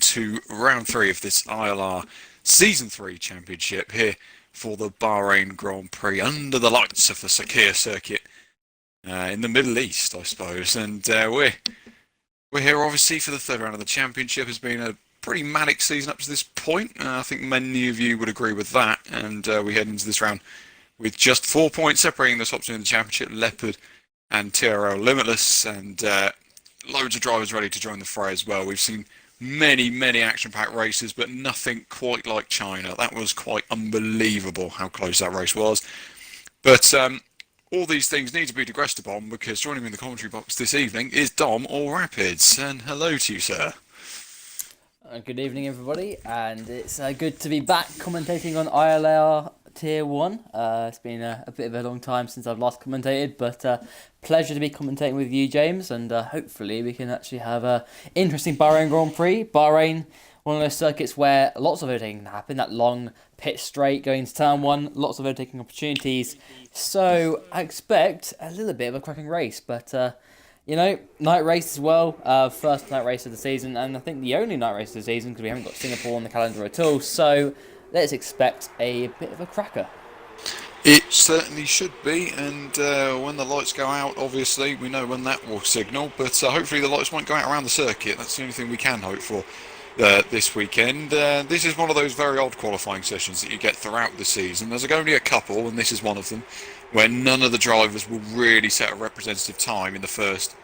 to round 3 of this ILR Season 3 Championship here for the Bahrain Grand Prix under the lights of the Sakhir circuit in the Middle East, I suppose. And we're here obviously for the third round of the championship. It's been a pretty manic season up to this point. I think many of you would agree with that. And we head into this round with just 4 points separating the top two in the championship, Leopard and TRL Limitless, and loads of drivers ready to join the fray as well. We've seen many action-packed races, but nothing quite like China. That was quite unbelievable how close that race was. But all these things need to be digressed upon, because joining me in the commentary box this evening is Dom All Rapids. And hello to you, sir. Good evening, everybody, and it's good to be back commentating on ILR Tier 1. It's been a bit of a long time since I've last commentated, but pleasure to be commentating with you, James, and hopefully we can actually have an interesting Bahrain Grand Prix. Bahrain, one of those circuits where lots of overtaking can happen, that long pit straight going to turn one, lots of overtaking opportunities, so I expect a little bit of a cracking race, but you know, night race as well, first night race of the season, and I think the only night race of the season, because we haven't got Singapore on the calendar at all, so let's expect a bit of a cracker. It certainly should be, and when the lights go out, obviously, we know when that will signal, but hopefully the lights won't go out around the circuit. That's the only thing we can hope for this weekend. This is one of those very odd qualifying sessions that you get throughout the season. There's only a couple, and this is one of them, where none of the drivers will really set a representative time in the first.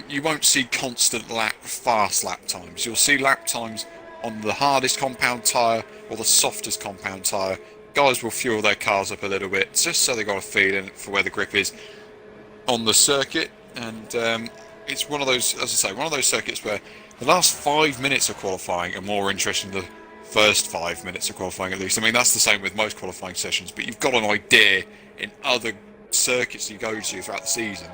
You won't see constant fast lap times. You'll see lap times on the hardest compound tyre or the softest compound tyre. Guys will fuel their cars up a little bit just so they got a feeling for where the grip is on the circuit. And it's one of those, as I say, one of those circuits where the last 5 minutes of qualifying are more interesting than the first 5 minutes of qualifying, at least. I mean, that's the same with most qualifying sessions, but you've got an idea in other circuits you go to throughout the season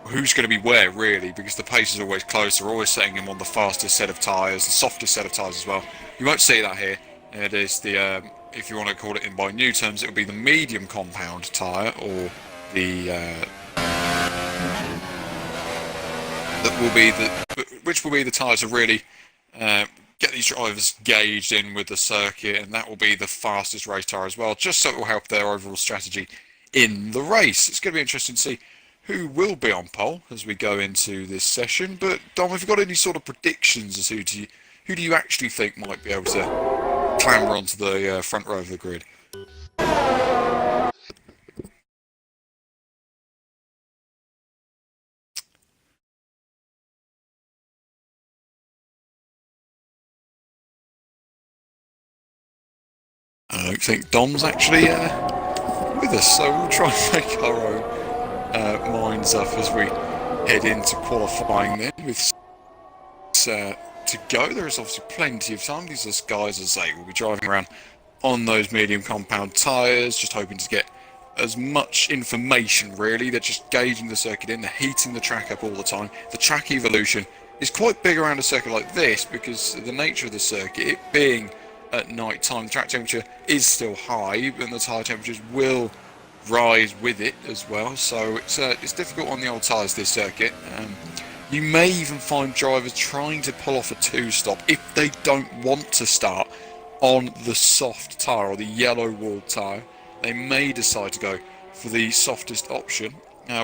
who's going to be where, really, because the pace is always close. They're always setting him on the fastest set of tyres, the softest set of tyres as well. You won't see that here. It is the, if you want to call it in by new terms, it will be the medium compound tyre, or the which will be the tyres to really get these drivers gauged in with the circuit, and that will be the fastest race tyre as well, just so it will help their overall strategy in the race. It's going to be interesting to see who will be on pole as we go into this session. But Dom, have you got any sort of predictions as who do you actually think might be able to clamber onto the front row of the grid? I don't think Dom's actually with us, so we'll try and make our own minds up as we head into qualifying then with to go. There is obviously plenty of time. These are guys, as I say, will be driving around on those medium compound tyres, just hoping to get as much information, really. They're just gauging the circuit in, they're heating the track up all the time. The track evolution is quite big around a circuit like this, because the nature of the circuit, it being at night time, the track temperature is still high, and the tyre temperatures will rise with it as well, so it's difficult on the old tyres, this circuit. You may even find drivers trying to pull off a two-stop if they don't want to start on the soft tyre or the yellow walled tyre. They may decide to go for the softest option.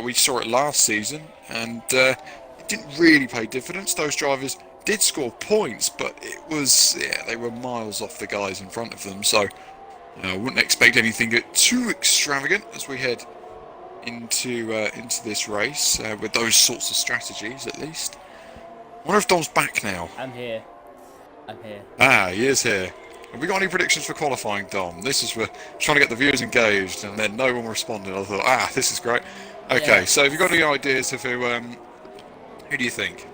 We saw it last season, and it didn't really pay dividends. Those drivers did score points, but it was, they were miles off the guys in front of them, so I wouldn't expect anything too extravagant as we head into this race with those sorts of strategies, at least. I wonder if Dom's back now. I'm here. Ah, he is here. Have we got any predictions for qualifying, Dom? This is for trying to get the viewers engaged, and then no one responded. I thought, this is great. Okay, yeah. So have you got any ideas of who do you think?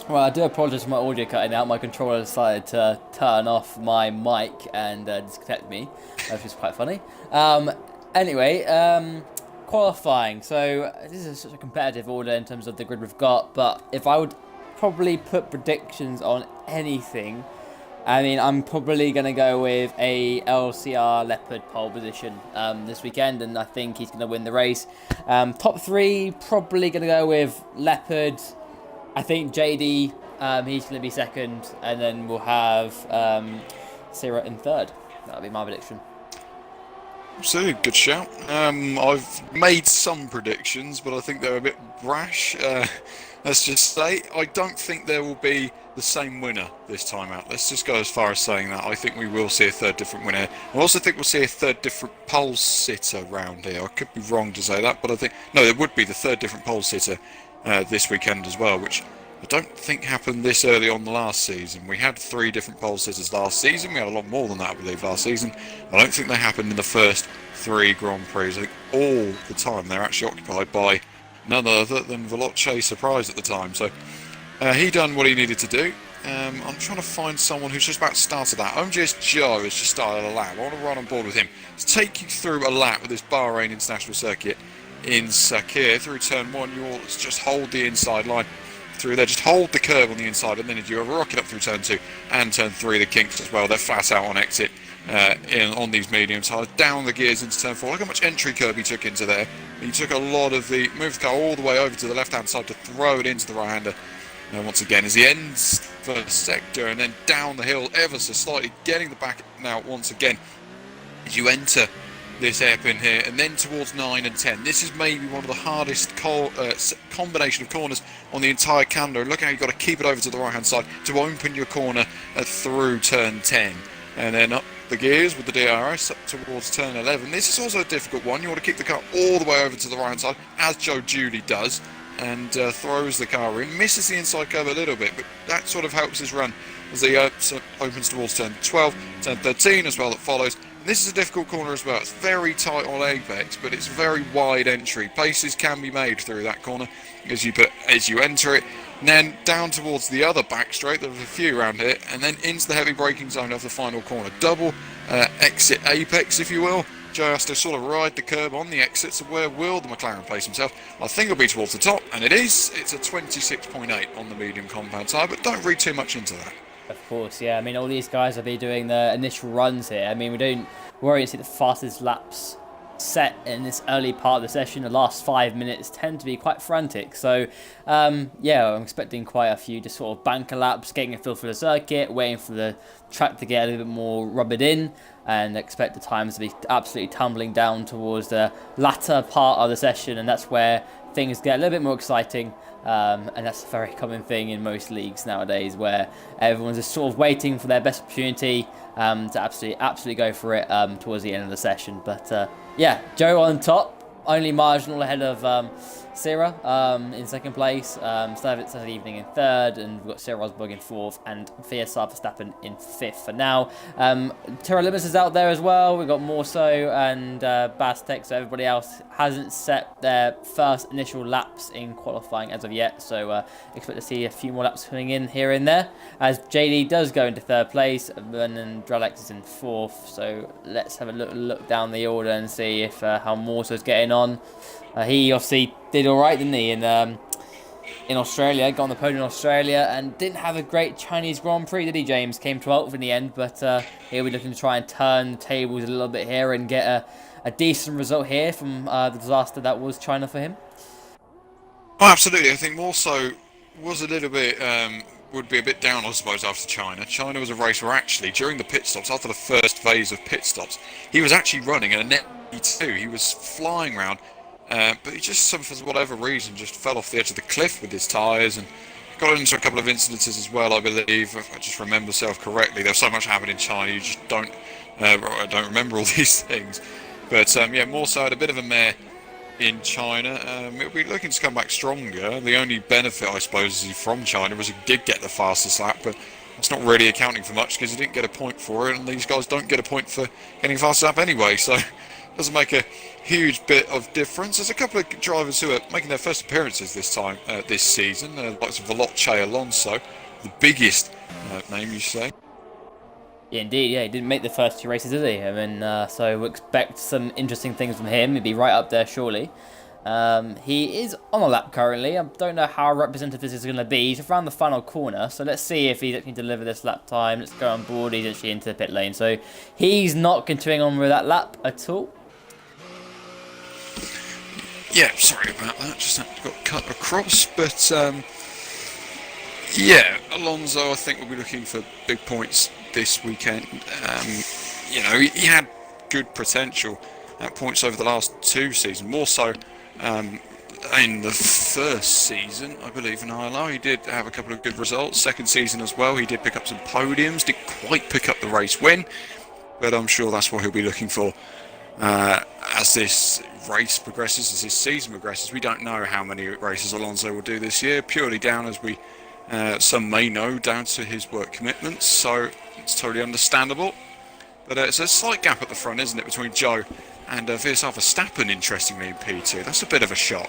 Well, I do apologise for my audio cutting out. My controller decided to turn off my mic and disconnect me, which is quite funny. Anyway, qualifying. So this is such a competitive order in terms of the grid we've got, but if I would probably put predictions on anything, I mean, I'm probably going to go with a LCR Leopard pole position this weekend, and I think he's going to win the race. Top three, probably going to go with Leopard. I think JD He's going to be second, and then we'll have Sarah in third. That'll be my prediction. Absolutely, good shout. I've made some predictions, but I think they're a bit rash. Let's just say I don't think there will be the same winner this time out. Let's just go as far as saying that. I think we will see a third different winner. I also think we'll see a third different pole sitter round here. I could be wrong to say that, but I think no, there would be the third different pole sitter this weekend as well, which I don't think happened this early on the last season. We had 3 different pole sitters last season. We had a lot more than that, I believe, last season. I don't think they happened in the first 3 Grand Prix. I think all the time they're actually occupied by none other than Veloce Surprise at the time. So he done what he needed to do. I'm trying to find someone who's just about started that. OMGS Joe has just started a lap. I want to run on board with him to take you through a lap with this Bahrain International Circuit in Sakir through turn 1. You all just hold the inside line through there, just hold the curve on the inside, and then as you rocket up through turn 2 and turn 3, the kinks as well, they're flat out on exit on these medium tires, down the gears into turn 4. Look how much entry curve he took into there. He took a lot of the, moved the car all the way over to the left hand side to throw it into the right hander. And once again, as he ends first sector and then down the hill ever so slightly, getting the back now once again as you enter this hairpin here, and then towards 9 and 10. This is maybe one of the hardest combination of corners on the entire calendar. Look how you've got to keep it over to the right hand side to open your corner through turn 10, and then up the gears with the DRS up towards turn 11. This is also a difficult one. You want to keep the car all the way over to the right hand side, as Joe Judy does, and throws the car in, misses the inside curve a little bit, but that sort of helps his run as he opens towards turn 12, turn 13 as well that follows. This is a difficult corner as well. It's very tight on apex, but it's very wide entry. Paces can be made through that corner as you enter it. And then down towards the other back straight, there's a few around here, and then into the heavy braking zone of the final corner. Double exit apex, if you will. Joe has to sort of ride the curb on the exit, so where will the McLaren place himself? I think it'll be towards the top, and it is. It's a 26.8 on the medium compound tyre, but don't read too much into that. Of course, yeah. I mean, all these guys will be doing the initial runs here. I mean, we don't worry to see the fastest laps set in this early part of the session. The last 5 minutes tend to be quite frantic. So, yeah, I'm expecting quite a few just sort of banker laps, getting a feel for the circuit, waiting for the track to get a little bit more rubbered in, and expect the times to be absolutely tumbling down towards the latter part of the session, and that's where things get a little bit more exciting. And that's a very common thing in most leagues nowadays, where everyone's just sort of waiting for their best opportunity to absolutely go for it towards the end of the session. But yeah, Joe on top, only marginal ahead of Sarah in second place, Saturday Evening in third, and we've got Sarah Rosberg in fourth, and Fiesta Verstappen in fifth for now. Terra Limus is out there as well. We've got Morso and Bastek, so everybody else hasn't set their first initial laps in qualifying as of yet, so expect to see a few more laps coming in here and there, as JD does go into third place, and then Dralex is in fourth. So let's have a look down the order and see if how Morso's getting on. He obviously did all right, didn't he, in Australia, got on the podium in Australia, and didn't have a great Chinese Grand Prix, did he, James? Came 12th in the end, but here we're looking to try and turn the tables a little bit here and get a decent result here from the disaster that was China for him. Oh, absolutely. I think more so was a little bit, would be a bit down, I suppose, after China. China was a race where actually, during the pit stops, after the first phase of pit stops, he was actually running a net E2. He was flying around. But he just, for whatever reason, just fell off the edge of the cliff with his tyres and got into a couple of incidences as well, I believe, if I just remember myself correctly. There's so much happened in China, you just don't remember all these things. But yeah, more so had a bit of a mare in China. It'll be looking to come back stronger. The only benefit, I suppose, from China was he did get the fastest lap, but it's not really accounting for much because he didn't get a point for it, and these guys don't get a point for getting fastest lap anyway, so doesn't make a huge bit of difference. There's a couple of drivers who are making their first appearances this time, this season, like Veloce Alonso, the biggest name, you say. Yeah, indeed, yeah, he didn't make the first 2 races, did he? I mean, so we'll expect some interesting things from him. He'll be right up there, surely. He is on a lap currently. I don't know how representative this is going to be. He's around the final corner, so let's see if he can deliver this lap time. Let's go on board. He's actually into the pit lane, so he's not continuing on with that lap at all. Yeah, sorry about that. Just got cut across, but Yeah, Alonso, I think, will be looking for big points this weekend. He had good potential at points over the last two seasons, more so in the first season, I believe, in ILR. He did have a couple of good results. Second season as well, he did pick up some podiums, didn't quite pick up the race win, but I'm sure that's what he'll be looking for as this race progresses, as this season progresses. We don't know how many races Alonso will do this year, purely down, as we some may know, down to his work commitments, so it's totally understandable. But it's a slight gap at the front, isn't it, between Joe and Verstappen, interestingly, in P2. That's a bit of a shock.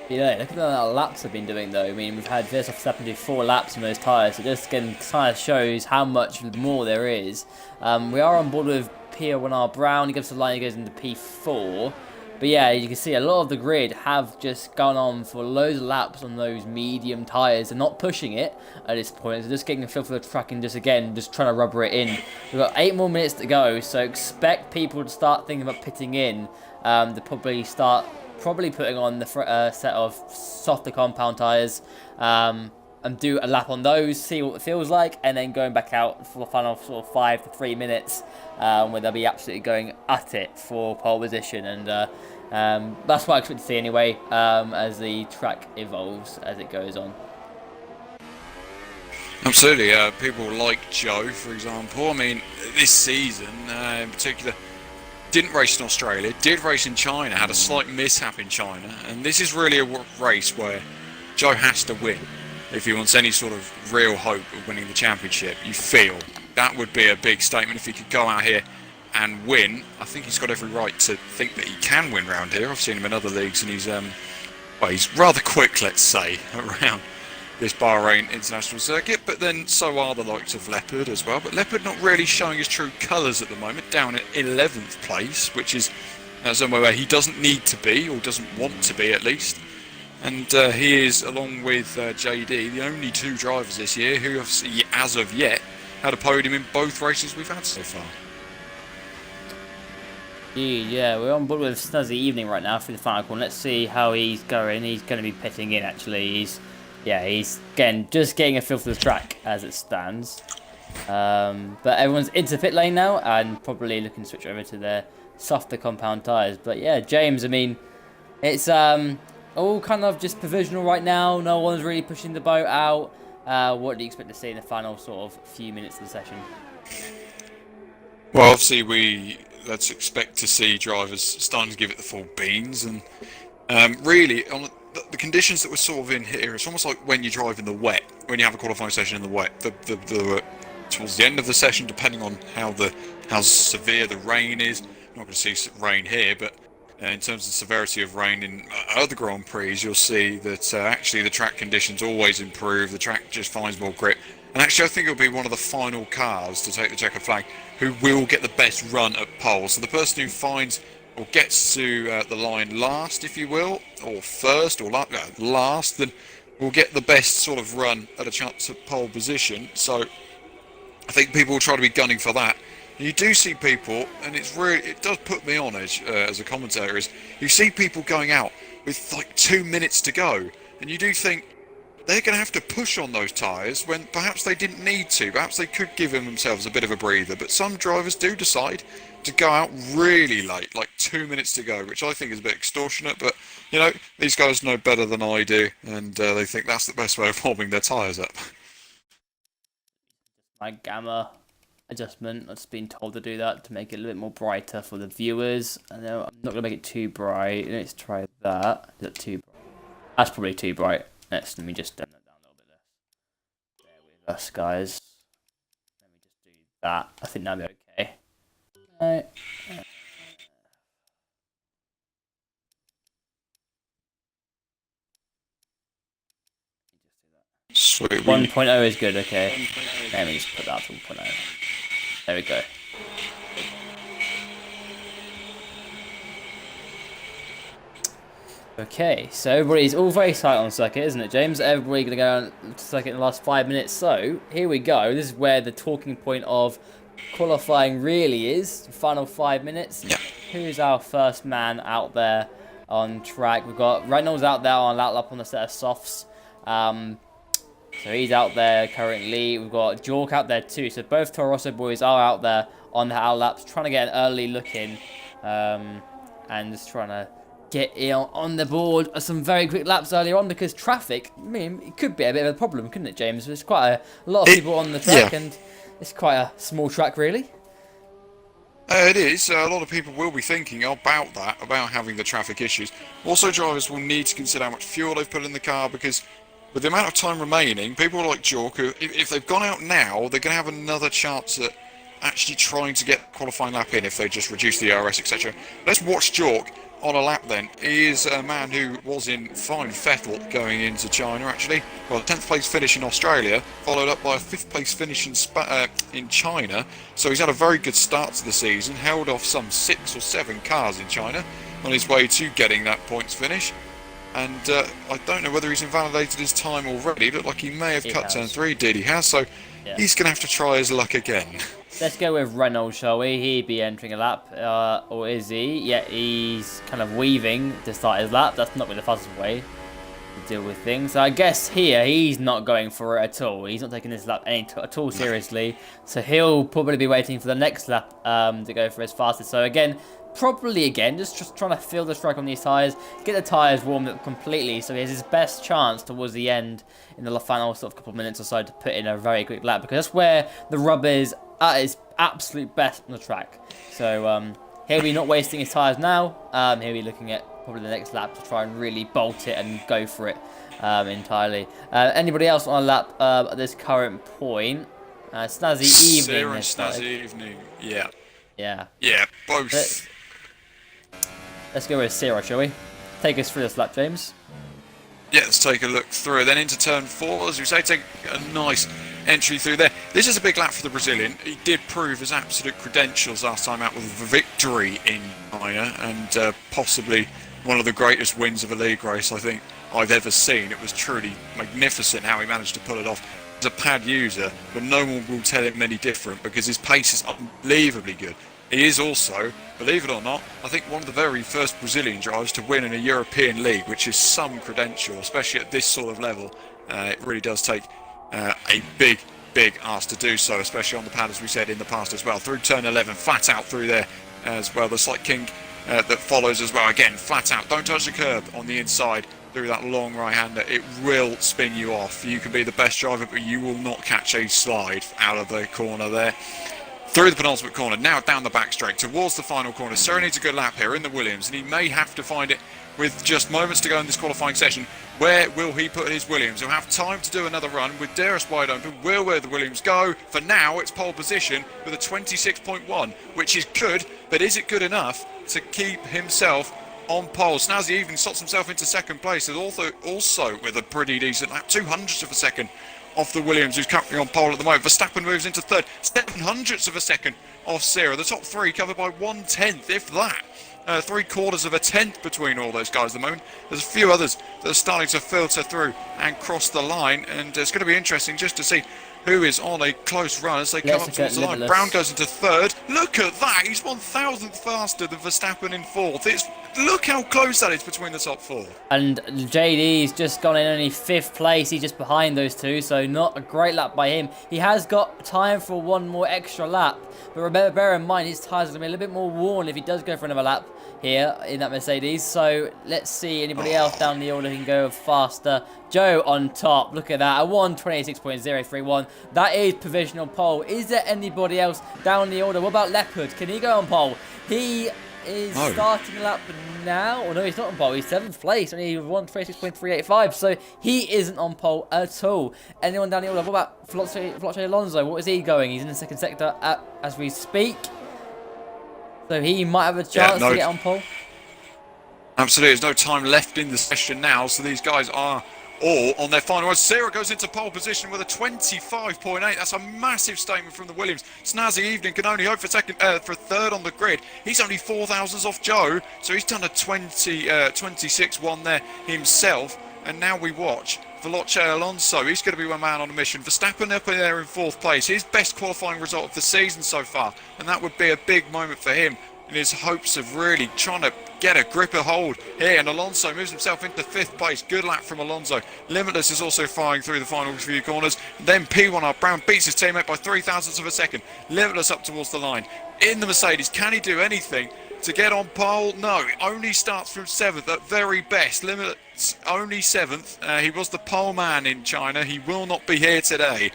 Yeah, look at the amount of laps they've been doing though. I mean, we've had Verstappen do 4 laps in those tyres. It just again kind of shows how much more there is. We are on board with P1R Brown. He gives the line, he goes into P4. But yeah, you can see a lot of the grid have just gone on for loads of laps on those medium tyres. They're not pushing it at this point. They're just getting a feel for the track and just trying to rubber it in. We've got 8 more minutes to go, so expect people to start thinking about pitting in. To probably putting on the set of softer compound tyres and do a lap on those, see what it feels like, and then going back out for the final sort of 5 to 3 minutes where they'll be absolutely going at it for pole position. And that's what I expect to see anyway as the track evolves as it goes on. Absolutely. People like Joe, for example. I mean, this season in particular, didn't race in Australia, did race in China, had a slight mishap in China, and this is really a race where Joe has to win if he wants any sort of real hope of winning the championship. You feel that would be a big statement if he could go out here and win. I think he's got every right to think that he can win round here. I've seen him in other leagues, and he's rather quick, let's say, around this Bahrain international circuit, but then so are the likes of Leopard as well. But Leopard not really showing his true colours at the moment, down at 11th place, which is somewhere where he doesn't need to be, or doesn't want to be at least. And he is, along with JD, the only 2 drivers this year who have, as of yet, had a podium in both races we've had so far. Yeah, we're on board with Snazzy Evening right now for the final call. Let's see how he's going. He's going to be pitting in, actually. He's just getting a feel for the track as it stands. But everyone's into pit lane now and probably looking to switch over to their softer compound tyres. But yeah, James, I mean, it's all kind of just provisional right now. No one's really pushing the boat out. What do you expect to see in the final sort of few minutes of the session? Well, obviously let's expect to see drivers starting to give it the full beans, and really on the conditions that we're sort of in here, it's almost like when you drive in the wet, when you have a qualifying session in the wet. Towards the end of the session, depending on how severe the rain is. I'm not going to see rain here, but in terms of the severity of rain in other Grand Prix, you'll see that actually the track conditions always improve. The track just finds more grip. And actually, I think it'll be one of the final cars to take the checkered flag who will get the best run at pole. So the person who finds or gets to the line last, if you will, or first, or last, then will get the best sort of run at a chance at pole position. So I think people will try to be gunning for that. You do see people, and it does put me on edge as a commentator, is you see people going out with like 2 minutes to go, and you do think they're going to have to push on those tyres when perhaps they didn't need to. Perhaps they could give themselves a bit of a breather, but some drivers do decide to go out really late, like 2 minutes to go, which I think is a bit extortionate, but these guys know better than I do, and they think that's the best way of warming their tyres up. My gamma adjustment. I've just been told to do that to make it a little bit more brighter for the viewers. I know I'm not going to make it too bright. Let's try that. Is that too bright? That's probably too bright. Let me just dim that down a little bit there. Bear with us, guys. Let me just do that. I think that'll be okay. Right. Sweet. 1.0 is good, okay. Let me just put that to 1.0. There we go. Okay, so everybody's all very excited on the circuit, isn't it, James? Everybody going to go on the circuit in the last 5 minutes. So, here we go. This is where the talking point of qualifying really is. The final 5 minutes. Yeah. Who's our first man out there on track? We've got Reynolds out there on lap on the set of softs. So he's out there currently. We've got Jork out there too. So both Toro Rosso boys are out there on the out laps, trying to get an early look in, and just trying to get on the board some very quick laps earlier on, because traffic, I mean, it could be a bit of a problem, couldn't it, James? There's quite a lot of people on the track, and it's quite a small track, really. It is. A lot of people will be thinking about that, about having the traffic issues. Also, drivers will need to consider how much fuel they've put in the car, because with the amount of time remaining, people like Jork, who, if they've gone out now, they're going to have another chance at actually trying to get a qualifying lap in if they just reduce the ERS, etc. Let's watch Jork on a lap then. He is a man who was in fine fettle going into China, actually. Well, a 10th place finish in Australia, followed up by a 5th place finish in China. So he's had a very good start to the season, held off some 6 or 7 cars in China on his way to getting that points finish. And I don't know whether he's invalidated his time already. It looked like he may have cut turn 3. He has, so he's going to have to try his luck again. Let's go with Reynolds, shall we? He'd be entering a lap, or is he? Yeah, he's kind of weaving to start his lap. That's not really the fastest way to deal with things. So I guess here, he's not going for it at all. He's not taking this lap at all seriously. So he'll probably be waiting for the next lap to go for his fastest. So again, probably again, just trying to feel the strike on these tyres, get the tyres warmed up completely, so he has his best chance towards the end in the final sort of couple of minutes or so to put in a very quick lap, because that's where the rubber is at its absolute best on the track. So he'll be not wasting his tyres now. He'll be looking at probably the next lap to try and really bolt it and go for it entirely. Anybody else on a lap at this current point? Snazzy Evening. Sarah and Snazzy Evening, yeah. Yeah, both. Let's go with Sarah, shall we? Take us through this lap, James. Yeah, let's take a look through. Then into turn 4, as we say, take a nice entry through there. This is a big lap for the Brazilian. He did prove his absolute credentials last time out with a victory in China, and possibly one of the greatest wins of a league race I think I've ever seen. It was truly magnificent how he managed to pull it off. He's a pad user, but no one will tell him any different, because his pace is unbelievably good. He is also, believe it or not, I think one of the very first Brazilian drivers to win in a European league, which is some credential, especially at this sort of level. It really does take a big ask to do so, especially on the pad, as we said in the past as well. Through turn 11, flat out through there as well. The Slight King that follows as well. Again, flat out, don't touch the curb on the inside through that long right-hander. It will spin you off. You can be the best driver, but you will not catch a slide out of the corner there. Through the penultimate corner, now down the back straight towards the final corner. Sarah needs a good lap here in the Williams, and he may have to find it with just moments to go in this qualifying session. Where will he put his Williams? He'll have time to do another run with DRS wide open. Where the Williams go? For now, it's pole position with a 26.1, which is good, but is it good enough to keep himself on pole? Snazzy even slots himself into second place, and also with a pretty decent lap, 200ths of a second off the Williams, who's currently on pole at the moment. Verstappen moves into third, 700ths of a second off Sarah. The top 3 covered by 1/10, if that. 3/4 of a tenth between all those guys at the moment. There's a few others that are starting to filter through and cross the line, and it's going to be interesting just to see who is on a close run as they come up towards the line. Brown goes into third. Look at that, he's 1,000th faster than Verstappen in fourth. Look how close that is between the top 4. And JD's just gone in only 5th place. He's just behind those two, so not a great lap by him. He has got time for one more extra lap, but remember, bear in mind his tyres are going to be a little bit more worn if he does go for another lap here in that Mercedes. So let's see anybody else down the order who can go faster. Joe on top, look at that, a 1:26.031. That is provisional pole. Is there anybody else down the order? What about Leopard? Can he go on pole? He is starting a lap now. Oh no, he's not on pole. He's 7th place, only 1:26.385. So he isn't on pole at all. Anyone down the order? What about Felipe Alonso? What is he going? He's in the second sector as we speak. So he might have a chance to get on pole. Absolutely, there's no time left in the session now, so these guys are all on their final run. Sarah goes into pole position with a 25.8. That's a massive statement from the Williams. Snazzy Evening can only hope for third on the grid. He's only 4,000s off Joe, so he's done a 26.1 there himself. And now we watch Felipe Alonso. He's going to be one man on a mission. Verstappen up in there in 4th place. His best qualifying result of the season so far, and that would be a big moment for him. in his hopes of really trying to get a grip, a hold here. And Alonso moves himself into 5th place. Good lap from Alonso. Limitless is also firing through the final few corners. Then P1R Brown beats his teammate by 0.03 of a second. Limitless up towards the line. In the Mercedes, can he do anything to get on pole? No, it only starts from 7th at very best. Limitless only 7th. He was the pole man in China. He will not be here today.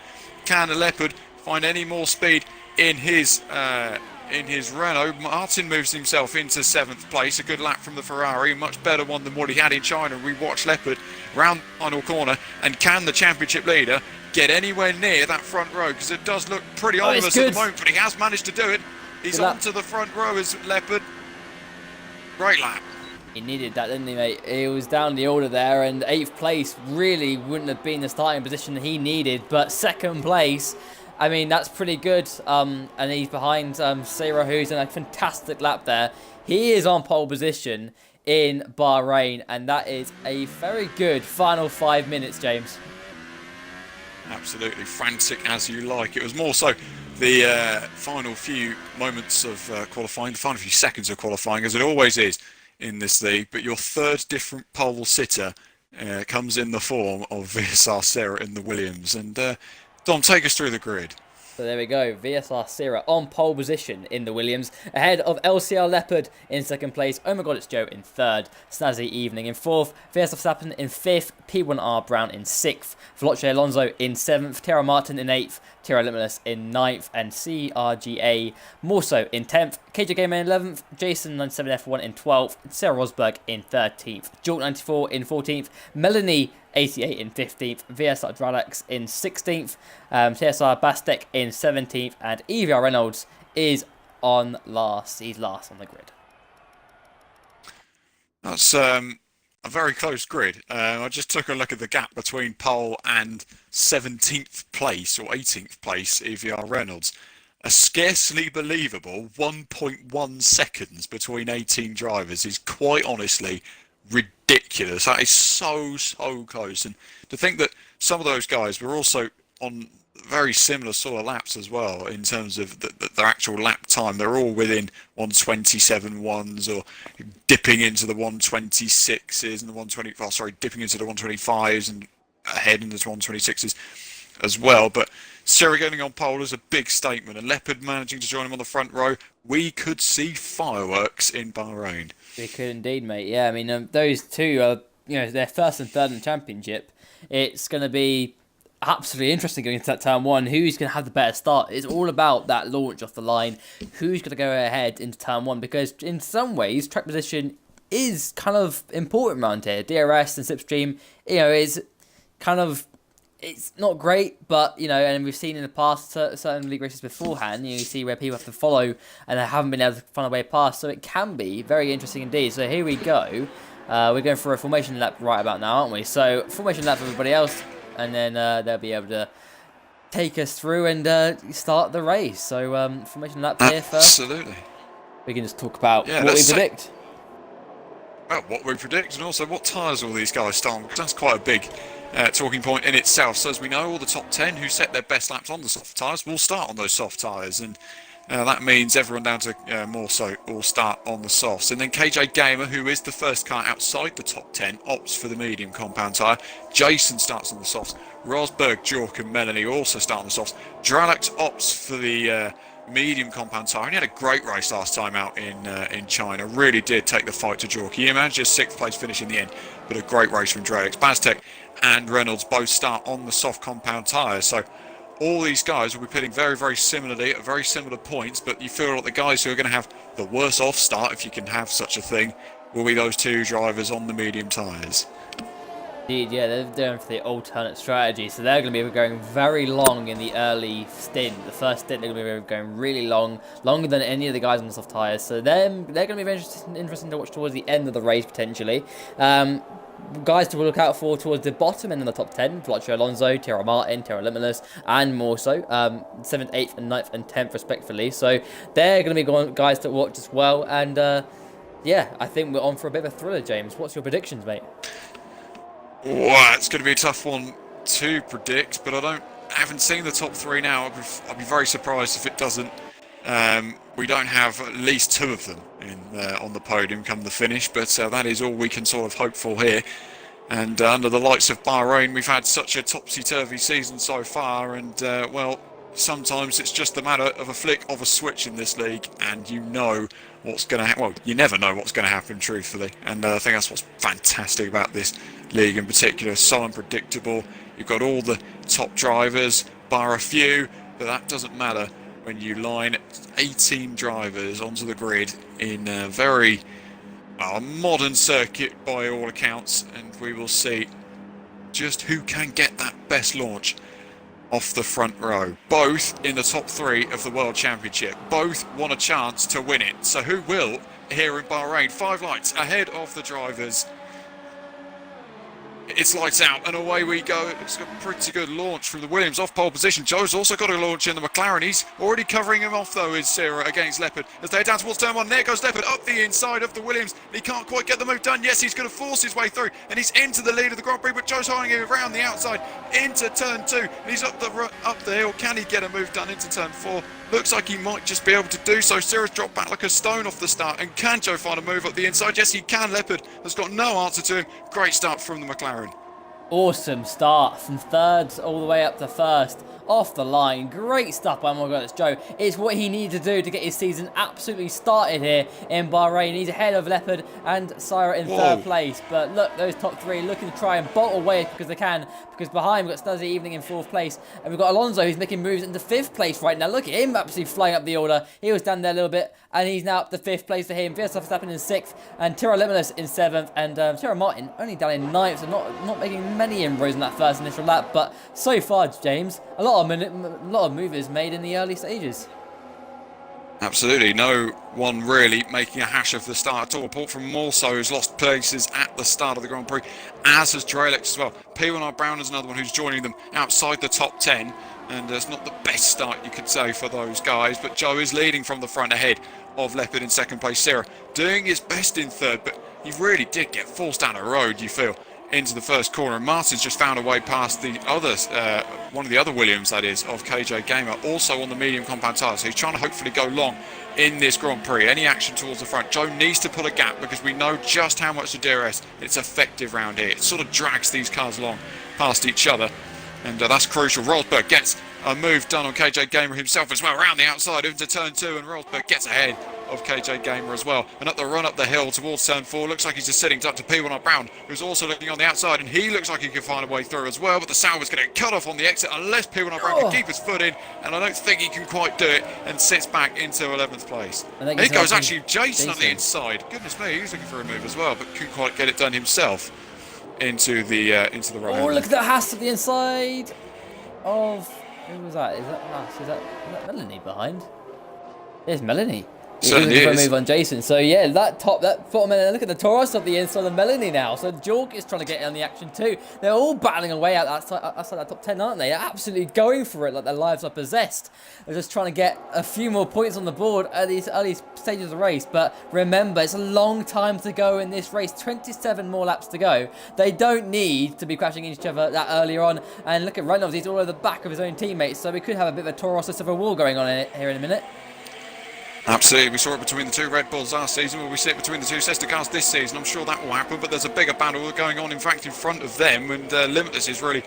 Can the Leopard find any more speed in his Renault? Martin moves himself into 7th place. A good lap from the Ferrari, a much better one than what he had in China. We watch Leopard round the final corner, and can the championship leader get anywhere near that front row? Because it does look pretty ominous at the moment, but he has managed to do it. He's onto the front row as Leopard. Great lap. He needed that, didn't he, mate? He was down the order there, and 8th place really wouldn't have been the starting position he needed, but 2nd place, I mean, that's pretty good. And he's behind Sarah, who's in a fantastic lap there. He is on pole position in Bahrain, and that is a very good final 5 minutes, James. Absolutely frantic as you like. It was more so the final few moments of qualifying, the final few seconds of qualifying, as it always is in this league. But your 3rd different pole sitter comes in the form of VSR Sarah in the Williams. And Dom, take us through the grid. So there we go, VSR Sierra on pole position in the Williams, ahead of LCR Leopard in 2nd place, Oh My God It's Joe in 3rd, Snazzy Evening in 4th, VSR Verstappen in 5th, P1R Brown in 6th, Veloce Alonso in 7th, Tara Martin in 8th, Tara Limitless in 9th, and CRGA Morso in 10th, KJ Gamer in 11th, Jason 97 F1 in 12th, Sarah Rosberg in 13th, Jordan 94 in 14th, Melanie 88 in 15th, VSR Dralax in 16th, TSR Bastek in 17th, and EVR Reynolds is on last. He's last on the grid. That's a very close grid. I just took a look at the gap between pole and 17th place or 18th place EVR Reynolds. A scarcely believable 1.1 seconds between 18 drivers is quite honestly ridiculous. That is so close. And to think that some of those guys were also on very similar sort of laps as well in terms of their actual lap time. They're all within 127.1s or dipping into the 126s and the dipping into the 125s and ahead into the 126s as well. But Sarah getting on pole is a big statement, and Leopard managing to join him on the front row. We could see fireworks in Bahrain. We could indeed, mate. Yeah, I mean, those two are, they're 1st and 3rd in the championship. It's going to be absolutely interesting going into that turn 1. Who's going to have the better start? It's all about that launch off the line. Who's going to go ahead into turn 1? Because in some ways, track position is kind of important around here. DRS and slipstream, is kind of, it's not great, but, and we've seen in the past certain league races beforehand, you see where people have to follow and they haven't been able to find a way past, so it can be very interesting indeed. So here we go. We're going for a formation lap right about now, aren't we? So formation lap for everybody else, and then they'll be able to take us through and start the race. So formation lap here first. Absolutely. We can just talk about what we predict. Well, what we predict, and also what tyres all these guys start on, because that's quite a big talking point in itself. So as we know, all the top 10 who set their best laps on the soft tyres will start on those soft tyres, and that means everyone down to more so will start on the softs. And then KJ Gamer, who is the first car outside the top 10, opts for the medium compound tyre. Jason starts on the softs. Rosberg, Jork and Melanie also start on the softs. Dralax opts for the medium compound tyre, and he had a great race last time out in China. Really did take the fight to Jork. He managed a 6th place finish in the end, but a great race from Dralax. Bastek and Reynolds both start on the soft compound tyres. So all these guys will be pitting very, very similarly at very similar points, but you feel like the guys who are going to have the worst off start, if you can have such a thing, will be those two drivers on the medium tyres. Indeed, yeah, they're going for the alternate strategy, so they're going to be going very long in the early stint. The first stint, they're going to be going really long, longer than any of the guys on the soft tyres, so they're going to be very interesting to watch towards the end of the race, potentially. Guys to look out for towards the bottom end of the top 10, Veloce Alonso, Tara Martin, Tara Limitless, and more so, 7th, 8th, and 9th, and 10th, respectively. So they're going to be guys to watch as well, and yeah, I think we're on for a bit of a thriller, James. What's your predictions, mate? Wow, it's going to be a tough one to predict, but I haven't seen the top 3 now. I'd be very surprised if it doesn't we don't have at least 2 of them on the podium come the finish, but that is all we can sort of hope for here. And under the lights of Bahrain, we've had such a topsy-turvy season so far, and well, sometimes it's just a matter of a flick of a switch in this league, and you know what's going to happen. Well, you never know what's going to happen, truthfully, and I think that's what's fantastic about this league in particular. So unpredictable. You've got all the top drivers, bar a few, but that doesn't matter when you line 18 drivers onto the grid in a very modern circuit by all accounts, and we will see just who can get that best launch off the front row. Both in the top 3 of the World Championship. Both want a chance to win it. So who will here in Bahrain? 5 lights ahead of the drivers. It's lights out and away we go. It's a pretty good launch from the Williams off pole position. Joe's also got a launch in the McLaren. He's already covering him off though, is Sarah against Leopard. As they head down towards turn 1, there goes Leopard up the inside of the Williams. He can't quite get the move done. Yes, he's going to force his way through and he's into the lead of the Grand Prix, but Joe's holding him around the outside into turn 2. And he's up the hill. Can he get a move done into turn 4? Looks like he might just be able to do so. Sarah's dropped back like a stone off the start. And can Joe find a move up the inside? Yes, he can. Leopard has got no answer to him. Great start from the McLaren. Awesome start from thirds all the way up to first. Off the line. Great stuff by Morgan Joe. It's what he needed to do to get his season absolutely started here in Bahrain. He's ahead of Leopard and Syra in third place. But look, those top 3 looking to try and bolt away because they can. Because behind we've got Stuzzy Evening in 4th place. And we've got Alonso who's making moves into 5th place right now. Look at him absolutely flying up the order. He was down there a little bit. And he's now up to 5th place for him. Verstappen in 6th. And Tyrrell Limitless in 7th. And Tyrrell Martin only down in 9th. So not making many inroads in that first initial lap. But so far, James, a lot of movers made in the early stages. Absolutely, no one really making a hash of the start at all, apart from Morso, who's lost places at the start of the Grand Prix, as has Drelex as well. P1R Brown is another one who's joining them outside the top 10, and it's not the best start you could say for those guys, but Joe is leading from the front ahead of Leopard in 2nd place. Sarah doing his best in 3rd, but he really did get forced down a road, you feel, into the first corner, and Martin's just found a way past the others, one of the other Williams that is, of KJ Gamer, also on the medium compound tyre, so he's trying to hopefully go long in this Grand Prix. Any action towards the front, Joe needs to pull a gap because we know just how much the DRS it's effective around here. It sort of drags these cars along past each other, and that's crucial. Rosberg gets a move done on KJ Gamer himself as well, around the outside into turn 2, and Rosberg gets ahead of KJ Gamer as well, and up the run up the hill towards turn 4, looks like he's just sitting up to P1R Brown, who's also looking on the outside, and he looks like he can find a way through as well, but the Sauber's going to get cut off on the exit unless P1R Brown can keep his foot in, and I don't think he can quite do it, and sits back into 11th place. And here goes actually Jason on the inside. Goodness me, he's looking for a move as well, but couldn't quite get it done himself into the right. Oh, look at that Haas at the inside of... Who was that? Is that Haas? Is that Melanie behind? There's Melanie. Certainly looking for a is. move on Jason. So yeah, that bottom end, look at the Taurus up the inside of Melanie now. So Jorg is trying to get in on the action too. They're all battling away outside that top 10, aren't they? They're absolutely going for it like their lives are possessed. They're just trying to get a few more points on the board at these early stages of the race. But remember, it's a long time to go in this race. 27 more laps to go. They don't need to be crashing into each other that earlier on. And look at Reynolds, he's all over the back of his own teammates. So we could have a bit of a Taurus civil war going on here in a minute. Absolutely, we saw it between the 2 Red Bulls last season, where we see it between the 2 sister cars this season. I'm sure that will happen, but there's a bigger battle going on, in fact, in front of them, and Limitless is really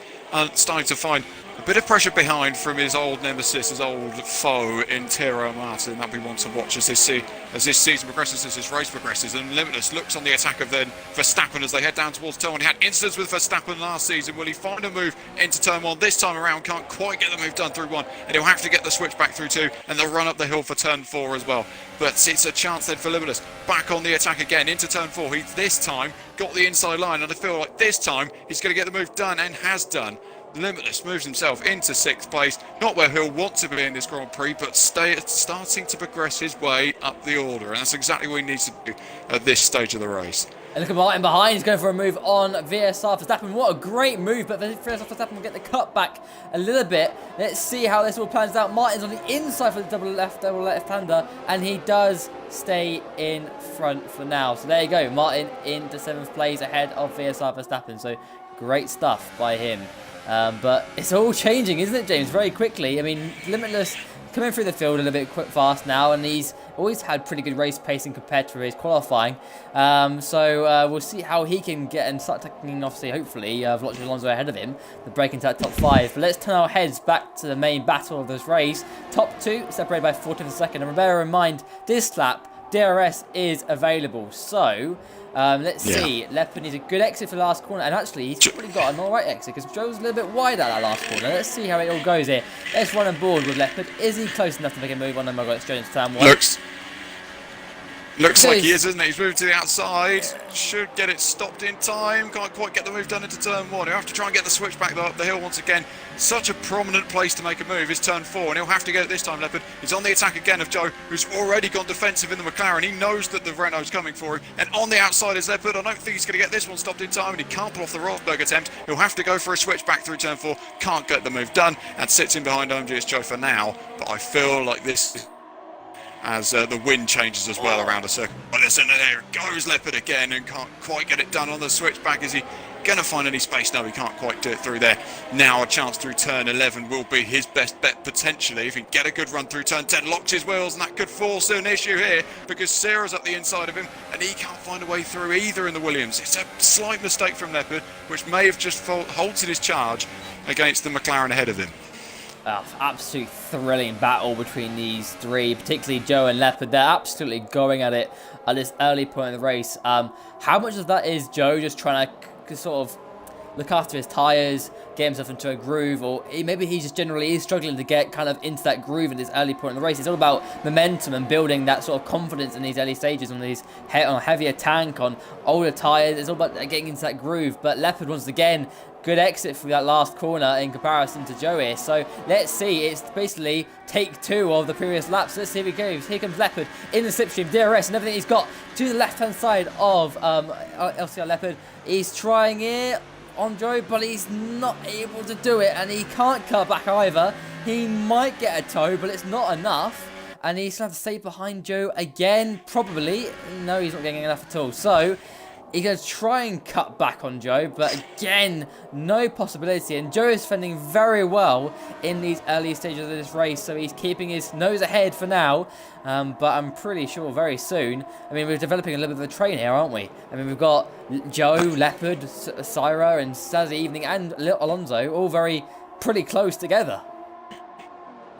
starting to find a bit of pressure behind from his old nemesis, his old foe in Tyrrell Martin, that we want to watch as this season progresses, as this race progresses, and Limitless looks on the attack of then Verstappen as they head down towards turn 1. He had incidents with Verstappen last season. Will he find a move into turn 1 this time around? Can't quite get the move done through 1, and he'll have to get the switch back through 2, and they'll run up the hill for turn 4 as well. But it's a chance then for Limitless, back on the attack again into turn 4. He this time got the inside line, and I feel like this time he's going to get the move done, and has done. Limitless moves himself into 6th place, not where he'll want to be in this Grand Prix, but starting to progress his way up the order, and that's exactly what he needs to do at this stage of the race. And look at Martin behind, he's going for a move on VSR Verstappen. What a great move, but VSR Verstappen will get the cut back a little bit. Let's see how this all plans out. Martin's on the inside for the double left-hander, and he does stay in front for now. So there you go, Martin into 7th place ahead of VSR Verstappen. So great stuff by him. But it's all changing, isn't it, James? Very quickly. I mean, Limitless coming through the field a little bit fast now, and he's always had pretty good race pacing compared to his qualifying. So we'll see how he can get and start taking, obviously, hopefully, Vlotcho Alonso ahead of him, the break into that top 5. But let's turn our heads back to the main battle of this race. Top 2 separated by 14th of a second, and bear in mind, this lap, DRS is available. So let's see. Leopard needs a good exit for the last corner, and actually he's probably got an alright exit because Joe's a little bit wide at that last corner. Let's see how it all goes here. Let's run on board with Leopard. Is he close enough to make a move on? Oh my god, it's straight into turn 1. Looks like he is, isn't he? He's moved to the outside. Should get it stopped in time. Can't quite get the move done into turn 1. He'll have to try and get the switch back up the hill once again. Such a prominent place to make a move is turn 4, and he'll have to get it this time, Leopard. He's on the attack again of Joe, who's already gone defensive in the McLaren. He knows that the Renault's coming for him, and on the outside is Leopard. I don't think he's going to get this one stopped in time, and he can't pull off the Rosberg attempt. He'll have to go for a switch back through turn 4. Can't get the move done, and sits in behind OMG's Joe for now. But I feel like this as the wind changes as well around a circle. But listen, there goes Leopard again and can't quite get it done on the switchback. Is he going to find any space? No, he can't quite do it through there. Now a chance through turn 11 will be his best bet potentially. If he can get a good run through turn 10, locks his wheels, and that could force an issue here because Sarah's up the inside of him and he can't find a way through either in the Williams. It's a slight mistake from Leopard, which may have just halted his charge against the McLaren ahead of him. Absolute thrilling battle between these three, particularly Joe and Leopard. They're absolutely going at it at this early point in the race. How much of that is Joe just trying to sort of look after his tyres, get himself into a groove, or maybe he just generally is struggling to get kind of into that groove at this early point in the race? It's all about momentum and building that sort of confidence in these early stages on a heavier tank, on older tyres. It's all about getting into that groove. But Leopard, once again, good exit through that last corner in comparison to Joe here. So let's see. It's basically take 2 of the previous laps. Let's see if he goes. Here comes Leopard in the slipstream, DRS and everything he's got to the left-hand side of LCR Leopard. He's trying here on Joe, but he's not able to do it, and he can't cut back either. He might get a tow, but it's not enough, and he's going to have to stay behind Joe again, probably. No, he's not getting enough at all. So he's going to try and cut back on Joe, but again, no possibility. And Joe is defending very well in these early stages of this race, so he's keeping his nose ahead for now. But I'm pretty sure very soon, I mean, we're developing a little bit of a train here, aren't we? I mean, we've got Joe, Leopard, Syra, and Saturday Evening, and Alonso all pretty close together.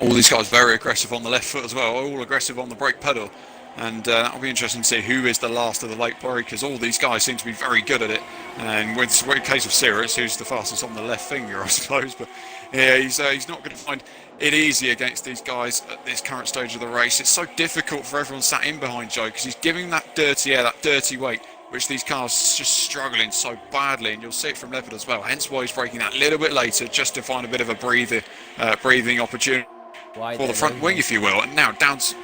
All these guys very aggressive on the left foot as well, all aggressive on the brake pedal. And that'll be interesting to see who is the last of the late breakers. All these guys seem to be very good at it. And with the case of Sirius, who's the fastest on the left finger, I suppose. But yeah, he's not going to find it easy against these guys at this current stage of the race. It's so difficult for everyone sat in behind Joe because he's giving that dirty air, that dirty weight, which these cars just struggling so badly. And you'll see it from Leopard as well. Hence why he's braking that little bit later, just to find a bit of a breathing opportunity for the front wing, if you will. And now down to,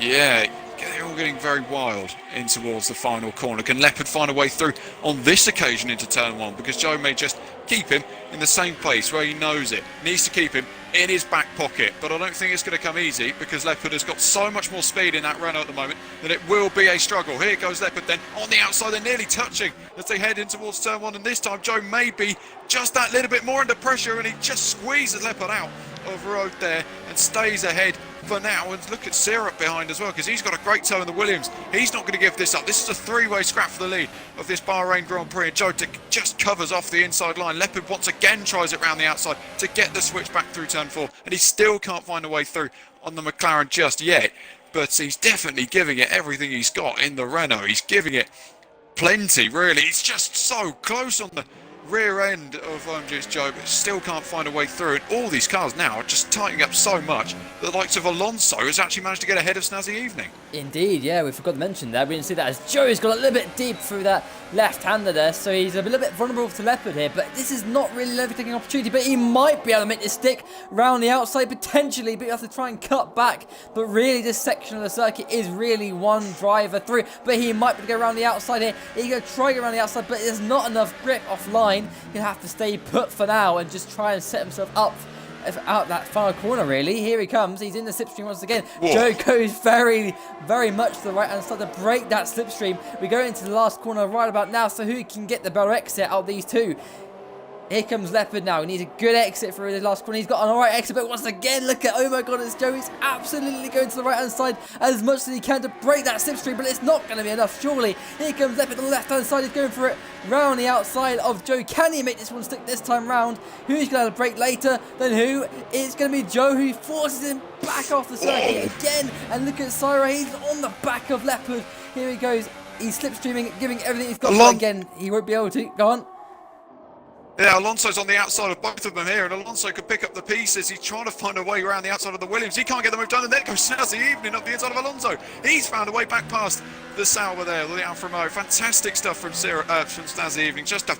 yeah, they're all getting very wild in towards the final corner. Can Leopard find a way through on this occasion into turn 1? Because Joe may just keep him in the same place where he knows it. Needs to keep him in his back pocket. But I don't think it's going to come easy because Leopard has got so much more speed in that Renault at the moment that it will be a struggle. Here goes Leopard then on the outside. They're nearly touching as they head in towards turn 1. And this time Joe may be just that little bit more under pressure, and he just squeezes Leopard out of road there and stays ahead for now. And look at Syrup behind as well, because he's got a great toe in the Williams. He's not going to give this up. This is a three-way scrap for the lead of this Bahrain Grand Prix, and Joe just covers off the inside line. Leopard once again tries it round the outside to get the switch back through turn 4, and he still can't find a way through on the McLaren just yet, but he's definitely giving it everything he's got in the Renault. He's giving it plenty, really. He's just so close on the rear end of OMG's Joe, but still can't find a way through. And all these cars now are just tightening up so much that the likes of Alonso has actually managed to get ahead of Snazzy Evening. Indeed, yeah, we forgot to mention that. We didn't see that as Joe's got a little bit deep through that left-hander there, so he's a little bit vulnerable to Leopard here. But this is not really Leopard taking an opportunity, but he might be able to make this stick round the outside potentially, but you have to try and cut back. But really, this section of the circuit is really one driver through, but he might be able to go around the outside here. He's going to try to go around the outside, but there's not enough grip offline. He'll have to stay put for now and just try and set himself up out that far corner, really. Here he comes. He's in the slipstream once again. Whoa. Joe goes very, very much to the right and start to break that slipstream. We go into the last corner right about now, so who can get the better exit out of these two? Here comes Leopard now. He needs a good exit through the last corner. He's got an alright exit, but once again, look at, oh my god, it's Joe. He's absolutely going to the right-hand side as much as he can to break that slipstream, but it's not going to be enough, surely. Here comes Leopard on the left-hand side. He's going for it round the outside of Joe. Can he make this one stick this time round? Who's going to break later than who? It's going to be Joe, who forces him back off the circuit again. And look at Syra. He's on the back of Leopard. Here he goes. He's slipstreaming, giving everything he's got. But again, he won't be able to. Go on. Yeah, Alonso's on the outside of both of them here, and Alonso could pick up the pieces. He's trying to find a way around the outside of the Williams. He can't get the move done, and there goes Snazzy Evening up the inside of Alonso. He's found a way back past the Sauber there, the Alfa Romeo. Fantastic stuff from Snazzy Evening, just to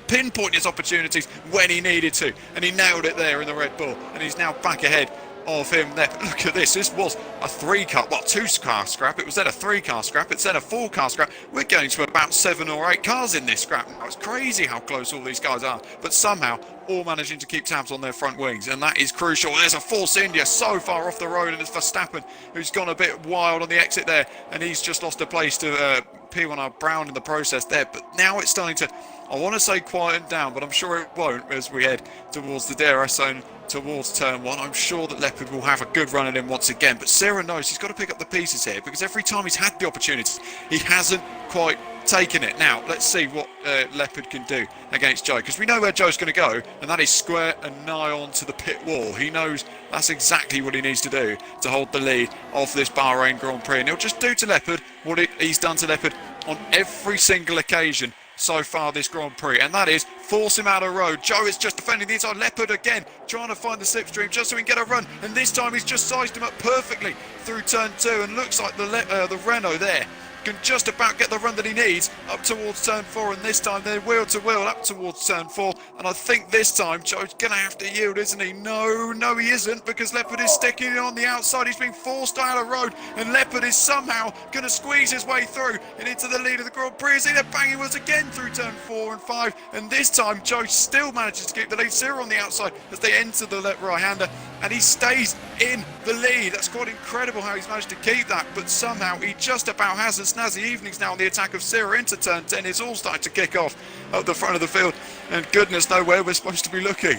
pinpoint his opportunities when he needed to, and he nailed it there in the Red Bull, and he's now back ahead of him there. But look at this. This was a 2-car scrap. It was then a 3-car scrap. It's then a 4-car scrap. We're going to about 7 or 8 cars in this scrap now. It's crazy how close all these guys are, but somehow all managing to keep tabs on their front wings, and that is crucial. There's a Force India so far off the road, and it's Verstappen who's gone a bit wild on the exit there, and he's just lost a place to P1R Brown in the process there. But now it's starting to, I want to say, quieten down, but I'm sure it won't as we head towards the DRS zone, towards turn 1. I'm sure that Leopard will have a good run at him once again, but Sarah knows he's got to pick up the pieces here, because every time he's had the opportunity, he hasn't quite taken it. Now, let's see what Leopard can do against Joe, because we know where Joe's going to go, and that is square and nigh on to the pit wall. He knows that's exactly what he needs to do to hold the lead of this Bahrain Grand Prix, and he'll just do to Leopard what he's done to Leopard on every single occasion so far this Grand Prix, and that is force him out of road. Joe is just defending the inside. Leopard again trying to find the slipstream just so he can get a run, and this time he's just sized him up perfectly through turn 2, and looks like the Renault there can just about get the run that he needs up towards turn 4, and this time they're wheel to wheel up towards turn 4, and I think this time Joe's gonna have to yield, isn't he? No, he isn't, because Leopard is sticking on the outside. He's being forced out of road, and Leopard is somehow gonna squeeze his way through and into the lead of the Grand Prix. Is he there banging was again through turn 4 and 5, and this time Joe still manages to keep the lead. Zero on the outside as they enter the right-hander, and he stays in the lead. That's quite incredible how he's managed to keep that, but somehow he just about has. And Snazzy Evening's now on the attack of Sarah into turn 10. It's all starting to kick off at the front of the field, and goodness knows where we're supposed to be looking.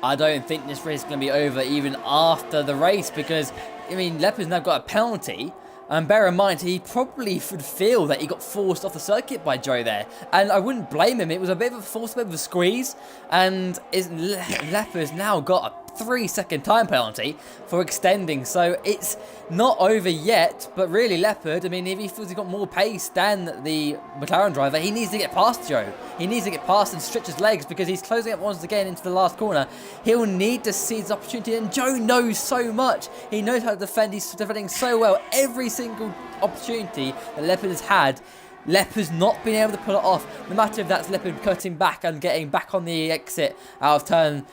I don't think this race is going to be over even after the race, because, I mean, Leopard's now got a penalty. And bear in mind, he probably would feel that he got forced off the circuit by Joe there. And I wouldn't blame him. It was a bit of a force, a bit of a squeeze. And Leopard's now got a 3-second time penalty for extending. So it's not over yet. But really, Leopard, I mean, if he feels he's got more pace than the McLaren driver, he needs to get past Joe. He needs to get past and stretch his legs, because he's closing up once again into the last corner. He'll need to seize the opportunity. And Joe knows so much. He knows how to defend. He's defending so well. Every single opportunity that Leopard has had, Leopard's not been able to pull it off. No matter if that's Leopard cutting back and getting back on the exit out of turn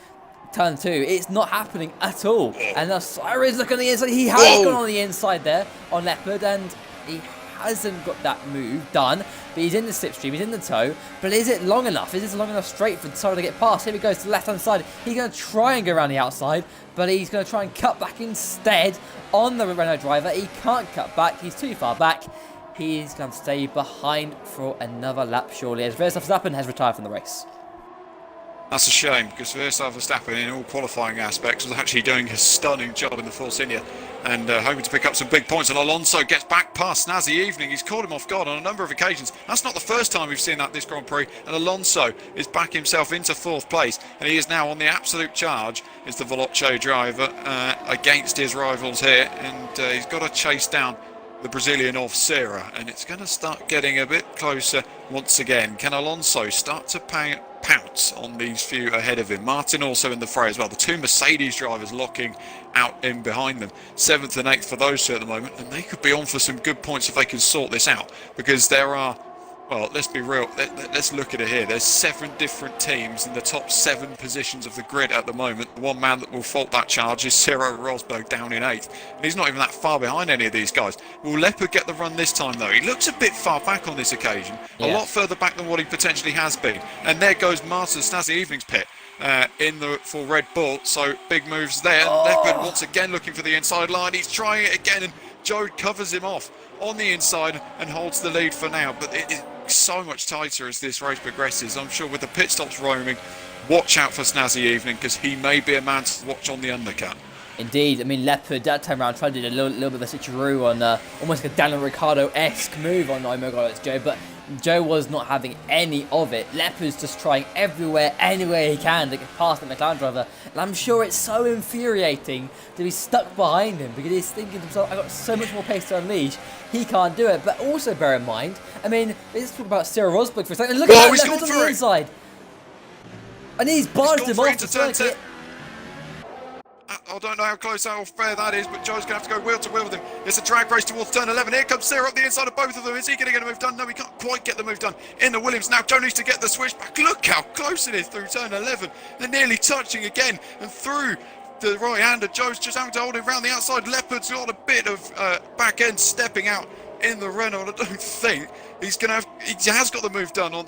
2, it's not happening at all. And now Cyrus looking on the inside. He has gone on the inside there on Leopard, and he hasn't got that move done, but he's in the slipstream, he's in the tow. But is it long enough? Is this long enough straight for Cyrus to get past? Here he goes to the left hand side. He's going to try and go around the outside, but he's going to try and cut back instead on the Renault driver. He can't cut back, he's too far back. He's going to stay behind for another lap, surely, as Verstappen has retired from the race. That's a shame, because Verstappen in all qualifying aspects was actually doing a stunning job in the Force India, and hoping to pick up some big points. And Alonso gets back past Snazzy Evening. He's caught him off guard on a number of occasions. That's not the first time we've seen that this Grand Prix, and Alonso is back himself into 4th place, and he is now on the absolute charge. Is the Veloce driver against his rivals here, and he's got to chase down the Brazilian of Serra, and it's going to start getting a bit closer once again. Can Alonso start to pounce on these few ahead of him? Martin also in the fray as well. The 2 Mercedes drivers locking out in behind them. 7th and 8th for those 2 at the moment, and they could be on for some good points if they can sort this out, because there are, well, let's be real, let's look at it here. There's 7 different teams in the top 7 positions of the grid at the moment. The one man that will fault that charge is Ciro Rosberg down in 8th. And he's not even that far behind any of these guys. Will Leopard get the run this time, though? He looks a bit far back on this occasion. A lot further back than what he potentially has been. And there goes Martin Snazzy Evening's pit. for Red Bull. So big moves there. Leopard once again looking for the inside line. He's trying it again, and Joe covers him off on the inside and holds the lead for now. But it is so much tighter as this race progresses. I'm sure with the pit stops roaming, watch out for Snazzy Evening, because he may be a man to watch on the undercut. Indeed, I mean, Leopard that time around tried to do a little bit of a switcheroo on almost like a Daniel Ricciardo-esque move on Joe, but Joe was not having any of it. Leopard's just trying everywhere, anywhere he can to get past the McLaren driver, and I'm sure it's so infuriating to be stuck behind him, because he's thinking to himself, I've got so much more pace to unleash, he can't do it. But also bear in mind, I mean, let's talk about Cyril Rosberg for a second. Look at that, Leopard's on the inside. And he's barged him off the circuit. I don't know how close, how fair that is, but Joe's going to have to go wheel to wheel with him. It's a drag race towards turn 11. Here comes Cyril up the inside of both of them. Is he going to get a move done? No, he can't quite get the move done in the Williams. Now Joe needs to get the switch back. Look how close it is through turn 11. They're nearly touching again, and through the right-hander. Joe's just having to hold it around the outside. Leopard's got a bit of back end stepping out in the Renault. I don't think he's going to have. He has got the move done on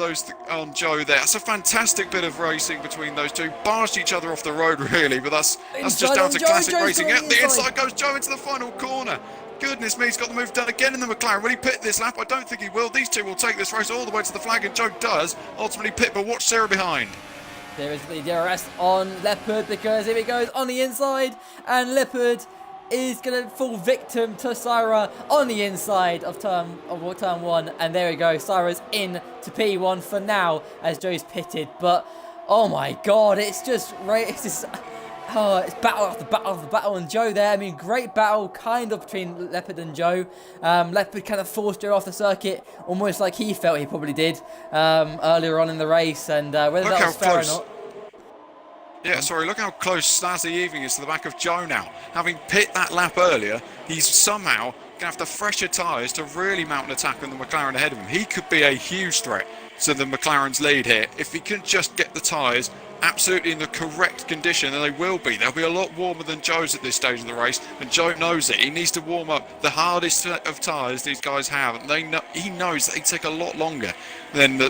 on Joe there. That's a fantastic bit of racing between those two. Barged each other off the road really, but that's just down to classic racing. Out the inside goes Joe into the final corner. Goodness me, he's got the move done again in the McLaren. Will he pit this lap? I don't think he will. These two will take this race all the way to the flag, and Joe does ultimately pit, but watch Sarah behind. There is the DRS on Leopard, because here he goes on the inside, and Leopard is going to fall victim to Syra on the inside of turn 1, and there we go. Syra's in to P1 for now as Joe's pitted, but oh my god, it's just it's battle after battle after battle on Joe there. I mean, great battle kind of between Leopard and Joe. Leopard kind of forced Joe off the circuit, almost like he felt he probably did earlier on in the race, and whether that was fair or not. Yeah, sorry, look how close Snazzy Evening is to the back of Joe now. Having pit that lap earlier, he's somehow going to have the fresher tyres to really mount an attack on the McLaren ahead of him. He could be a huge threat to the McLaren's lead here. If he can just get the tyres absolutely in the correct condition, and they will be. They'll be a lot warmer than Joe's at this stage of the race, and Joe knows it. He needs to warm up the hardest set of tyres these guys have, and he knows they take a lot longer than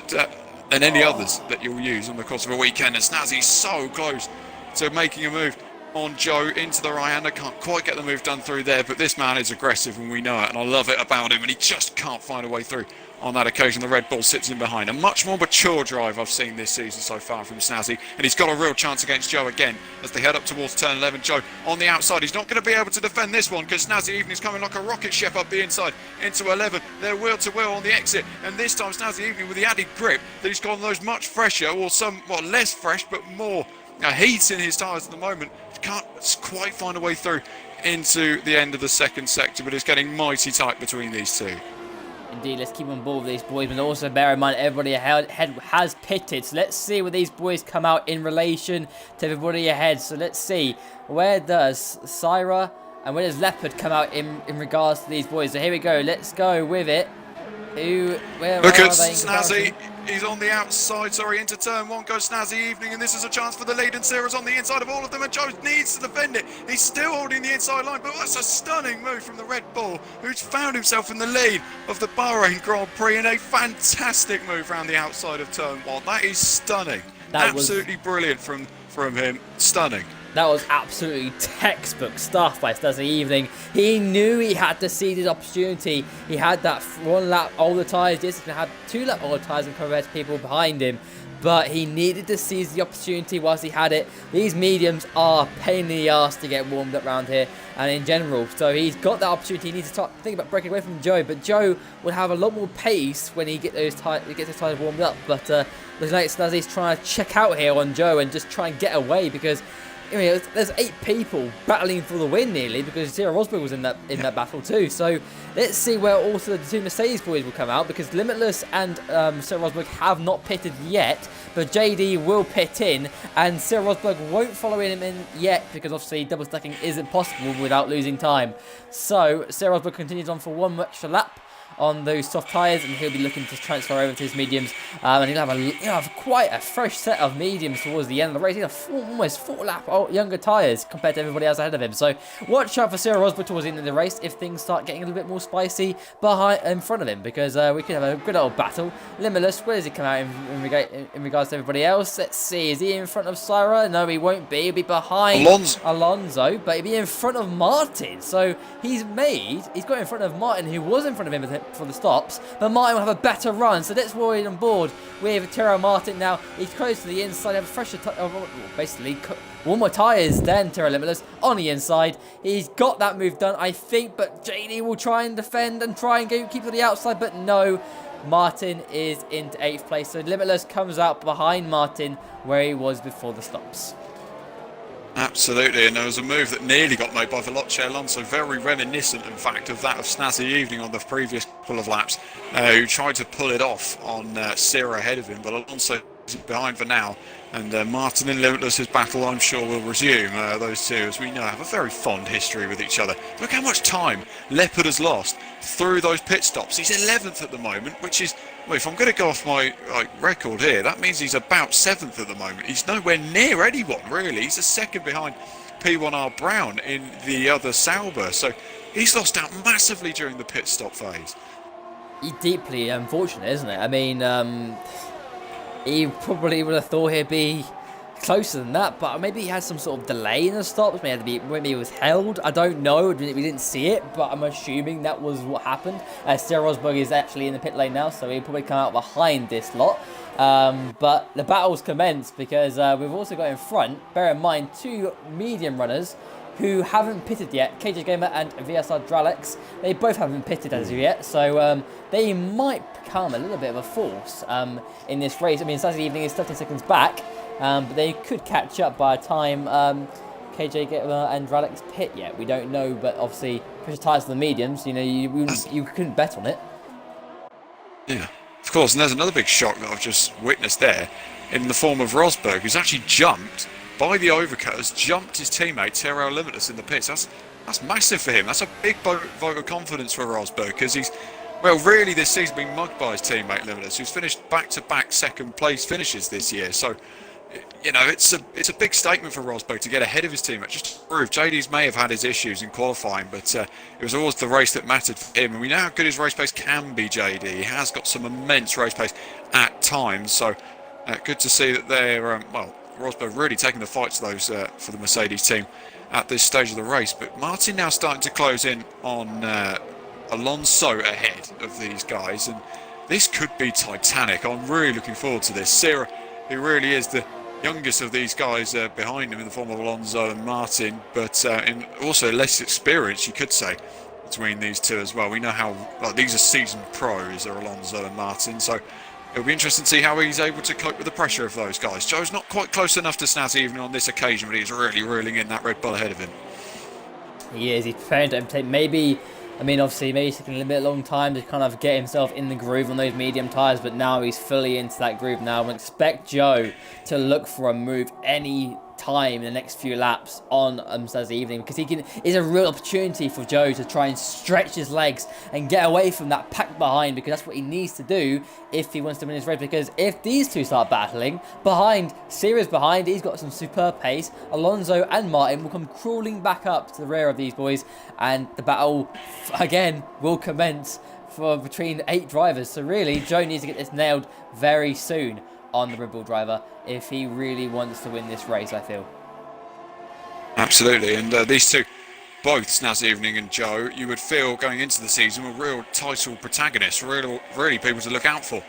any others that you'll use on the course of a weekend. And Snazzy's so close to making a move on Joe into the right-hander. Can't quite get the move done through there, but this man is aggressive, and we know it, and I love it about him, and he just can't find a way through on that occasion. The Red Bull sits in behind. A much more mature drive I've seen this season so far from Snazzy, and he's got a real chance against Joe again as they head up towards turn 11. Joe on the outside. He's not going to be able to defend this one, because Snazzy Evening's coming like a rocket ship up the inside into 11. They're wheel to wheel on the exit, and this time Snazzy Evening with the added grip that he's got on those much fresher, or somewhat less fresh but more heat in his tyres at the moment. Can't quite find a way through into the end of the second sector, but it's getting mighty tight between these two. Indeed, let's keep on board with these boys, but also bear in mind everybody ahead has pitted. So let's see where these boys come out in relation to everybody ahead. So let's see, where does Syra and where does Leopard come out in regards to these boys? So here we go, let's go with it. Where Look at are they Snazzy, he's on the outside, into turn 1 goes Snazzy Evening, and this is a chance for the lead, and Sarah's on the inside of all of them, and Joe needs to defend it. He's still holding the inside line, but that's a stunning move from the Red Bull, who's found himself in the lead of the Bahrain Grand Prix, and a fantastic move around the outside of turn 1. That is stunning. Absolutely brilliant from him. Stunning. That was absolutely textbook stuff by Snazzy Evening. He knew he had to seize his opportunity. He had that 1 lap older tyres. Yes, he's going to have 2 lap older tyres and compared to people behind him. But he needed to seize the opportunity whilst he had it. These mediums are a pain in the ass to get warmed up around here and in general. So he's got that opportunity. He needs to start thinking about breaking away from Joe. But Joe will have a lot more pace when he gets his tyres warmed up. But looks like Snazzy's trying to check out here on Joe and just try and get away, because I mean, there's 8 people battling for the win nearly, because Cyril Rosberg was in that battle too. So let's see where also the 2 Mercedes boys will come out, because Limitless and Cyril Rosberg have not pitted yet, but JD will pit in, and Cyril Rosberg won't follow him in yet, because obviously double stacking isn't possible without losing time. So Cyril Rosberg continues on for 1 extra lap on those soft tyres, and he'll be looking to transfer over to his mediums. And he'll have quite a fresh set of mediums towards the end of the race. He'll have almost 4-lap younger tyres compared to everybody else ahead of him. So watch out for Cyril Rosberg towards the end of the race if things start getting a little bit more spicy in front of him, because we could have a good old battle. Limitless, where does he come out in regards to everybody else? Let's see, is he in front of Syra? No, he won't be. He'll be behind Alonso, but he'll be in front of Martin. So he's got in front of Martin, who was in front of him for the stops, but Martin will have a better run. So that's why on board with Tyrrell Martin now. He's close to the inside, have a fresher, basically one more tyres than Tyrrell Limitless on the inside. He's got that move done, I think, but JD will try and defend and try and keep to the outside, but no. Martin is into 8th place, so Limitless comes out behind Martin where he was before the stops. Absolutely, and there was a move that nearly got made by Veloce Alonso, very reminiscent, in fact, of that of Snazzy Evening on the previous couple of laps, who tried to pull it off on Sierra ahead of him, but Alonso is behind for now, and Martin and Limitless's battle, I'm sure, will resume. Those two, as we know, have a very fond history with each other. Look how much time Leopard has lost through those pit stops. He's 11th at the moment, which is, well, if I'm going to go off my record here, that means he's about 7th at the moment. He's nowhere near anyone, really. He's a second behind P1R Brown in the other Sauber, so he's lost out massively during the pit stop phase. Deeply unfortunate, isn't it? I mean, he probably would have thought he'd be closer than that, but maybe he had some sort of delay in the stops. Maybe he was held. I don't know. We didn't see it, but I'm assuming that was what happened. Cyril Rosberg is actually in the pit lane now, so he'll probably come out behind this lot. But the battle's commenced because we've also got in front, bear in mind, 2 medium runners who haven't pitted yet, KJ Gamer and VSR Dralex. They both haven't pitted as of yet, so they might become a little bit of a force in this race. I mean, Saturday Evening is 30 seconds back, but they could catch up by the time KJ Gamer and Dralex pit yet. We don't know, but obviously, pressure tyres for the mediums, you know, you couldn't bet on it. Yeah, of course, and there's another big shock that I've just witnessed there in the form of Rosberg, who's actually jumped by the overcut, has jumped his teammate Tyrrell Limitless in the pits. That's massive for him. That's a big vote of confidence for Rosberg, because he's, well, really this season been mugged by his teammate Limitless, who's finished back-to-back second place finishes this year. So, you know, it's a big statement for Rosberg to get ahead of his teammate, just to prove JD's may have had his issues in qualifying, but it was always the race that mattered for him, and we know how good his race pace can be. JD, he has got some immense race pace at times, so good to see that they're well, Rosberg really taking the fight to those for the Mercedes team at this stage of the race. But Martin now starting to close in on Alonso ahead of these guys, and this could be titanic. I'm really looking forward to this. Sarah, who really is the youngest of these guys behind him in the form of Alonso and Martin, but in also less experience, you could say, between these two as well. We know how these are seasoned pros, are Alonso and Martin, so it'll be interesting to see how he's able to cope with the pressure of those guys. Joe's not quite close enough to Snazzy even on this occasion, but he's really reeling in that Red Bull ahead of him. He is. He's preparing to imitate. Maybe, I mean, obviously, maybe it's taking a bit long time to kind of get himself in the groove on those medium tyres, but now he's fully into that groove now. And expect Joe to look for a move any time in the next few laps on Thursday evening, because it's a real opportunity for Joe to try and stretch his legs and get away from that pack behind, because that's what he needs to do if he wants to win this race. Because if these two start battling behind, Sirius behind, he's got some superb pace. Alonso and Martin will come crawling back up to the rear of these boys, and the battle again will commence for between 8 drivers. So really, Joe needs to get this nailed very soon on the Red Bull driver if he really wants to win this race, I feel. Absolutely, and these two, both Snazzy Evening and Joe, you would feel going into the season were real title protagonists, really people to look out for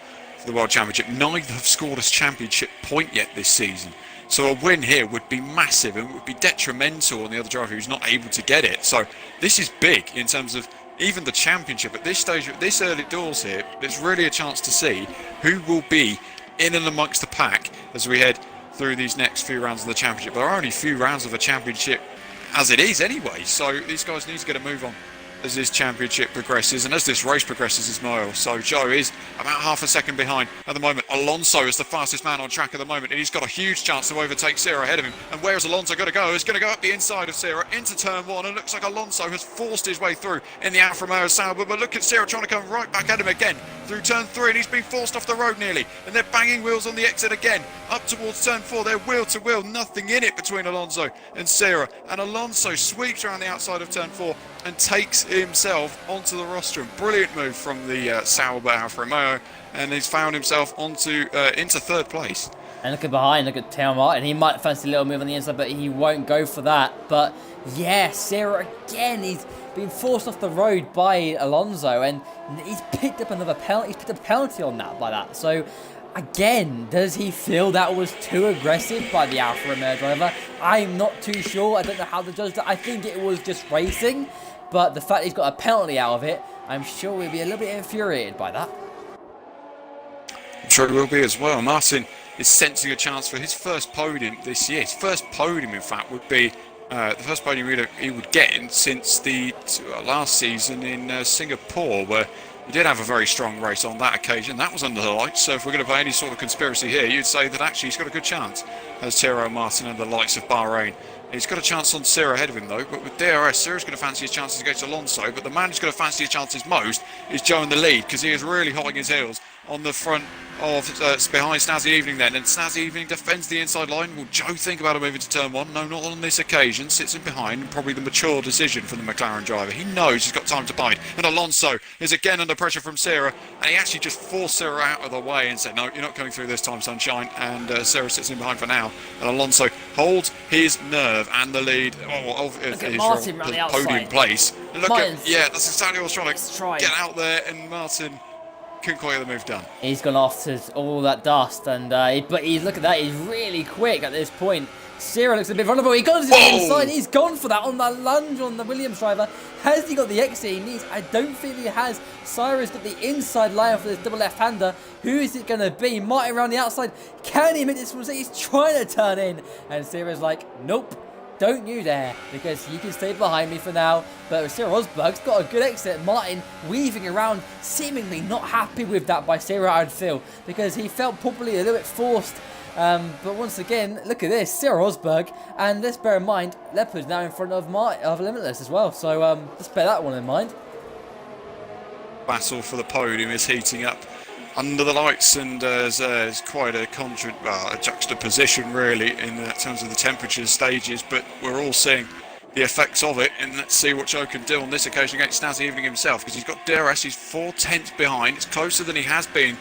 the World Championship. Neither have scored a championship point yet this season, so a win here would be massive and would be detrimental on the other driver who's not able to get it. So this is big in terms of even the championship. At this stage, at this early doors here, there's really a chance to see who will be in and amongst the pack as we head through these next few rounds of the championship. There are only a few rounds of the championship as it is anyway, so these guys need to get a move on as this championship progresses and as this race progresses as well. So Joe is about half a second behind at the moment. Alonso is the fastest man on track at the moment, and he's got a huge chance to overtake Serra ahead of him. And where is Alonso going to go? He's going to go up the inside of Serra into turn one, and it looks like Alonso has forced his way through in the Alfa Romeo Sauber. But look at Serra trying to come right back at him again through turn three, and he's been forced off the road nearly. And they're banging wheels on the exit again up towards turn four. They're wheel to wheel, nothing in it between Alonso and Serra. And Alonso sweeps around the outside of turn four and takes himself onto the rostrum. Brilliant move from the Sauber Alfa Romeo, and he's found himself into third place. And look at behind, look at Taylor Martin. He might fancy a little move on the inside, but he won't go for that. But yeah, Serra again, he's been forced off the road by Alonso, and he's picked up another penalty. He's picked up a penalty on that by that. So again, does he feel that was too aggressive by the Alfa Romeo driver? I'm not too sure. I don't know how to judge that. I think it was just racing, but the fact he's got a penalty out of it, I'm sure we'll be a little bit infuriated by that. I'm sure he will be as well. Martin is sensing a chance for his first podium this year. His first podium, in fact, would be the first podium he would get since the last season in Singapore, where he did have a very strong race on that occasion. That was under the lights, so if we're going to play any sort of conspiracy here, you'd say that actually he's got a good chance as Tyrrell Martin and the lights of Bahrain. He's got a chance on Serra ahead of him though, but with DRS, Serra's going to fancy his chances against Alonso, but the man who's going to fancy his chances most is Joe in the lead, because he is really hotting his heels on the front of behind Snazzy Evening then, and Snazzy Evening defends the inside line. Will Joe think about a move into turn one? No, not on this occasion. Sits in behind, and probably the mature decision from the McLaren driver. He knows he's got time to bide, and Alonso is again under pressure from Serra, and he actually just forced Serra out of the way and said, no, you're not coming through this time, sunshine, and Serra sits in behind for now, and Alonso holds his nerve and the lead of his podium place. And look at, yeah, that's exactly what I was trying to get out there, and Martin couldn't quite get the move done. He's gone off to all that dust, and but he's, look at that, he's really quick at this point. Serra looks a bit vulnerable. He goes to the inside. He's gone for that on that lunge on the Williams driver. Has he got the exit he needs? I don't think he has. Cyrus got the inside line for this double left-hander. Who is it going to be? Martin around the outside. Can he make this mistake? He's trying to turn in, and Serra's like, nope. Don't you dare, because you can stay behind me for now. But Serra Rosberg's got a good exit. Martin weaving around, seemingly not happy with that by Serra, I'd feel, because he felt probably a little bit forced. But once again, look at this, Serra Rosberg, and let's bear in mind, Leopard's now in front of Limitless as well. So let's bear that one in mind. Battle for the podium is heating up under the lights, and there's quite a juxtaposition really in terms of the temperature stages, but we're all seeing the effects of it, and let's see what Joe can do on this occasion against Snazzy Evening himself, because he's got DRS, he's 4/10 behind. It's closer than he has been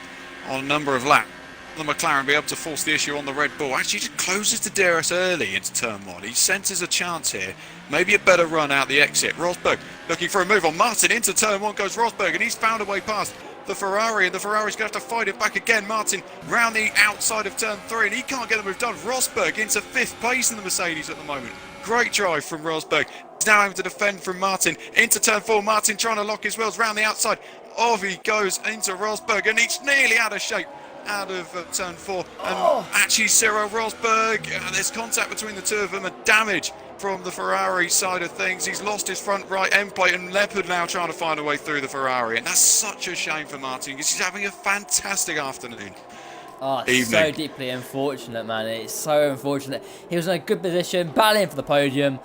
on a number of laps. The McLaren be able to force the issue on the Red Bull. Actually just closes the DRS early into turn one. He senses a chance here, maybe a better run out the exit. Rosberg looking for a move on Martin. Into turn one goes Rosberg, and he's found a way past the Ferrari, and the Ferrari's going to have to fight it back again. Martin round the outside of turn three, and he can't get the move done. Rosberg into fifth place in the Mercedes at the moment. Great drive from Rosberg. He's now having to defend from Martin. Into turn four, Martin trying to lock his wheels round the outside. Off he goes into Rosberg, and he's nearly out of shape out of turn four. And actually Cyril Rosberg, there's contact between the two of them, and damage from the Ferrari side of things. He's lost his front right end plate, and Leopard now trying to find a way through the Ferrari, and that's such a shame for Martin, because he's having a fantastic afternoon. Oh, so deeply unfortunate, man. It's so unfortunate. He was in a good position, battling for the podium.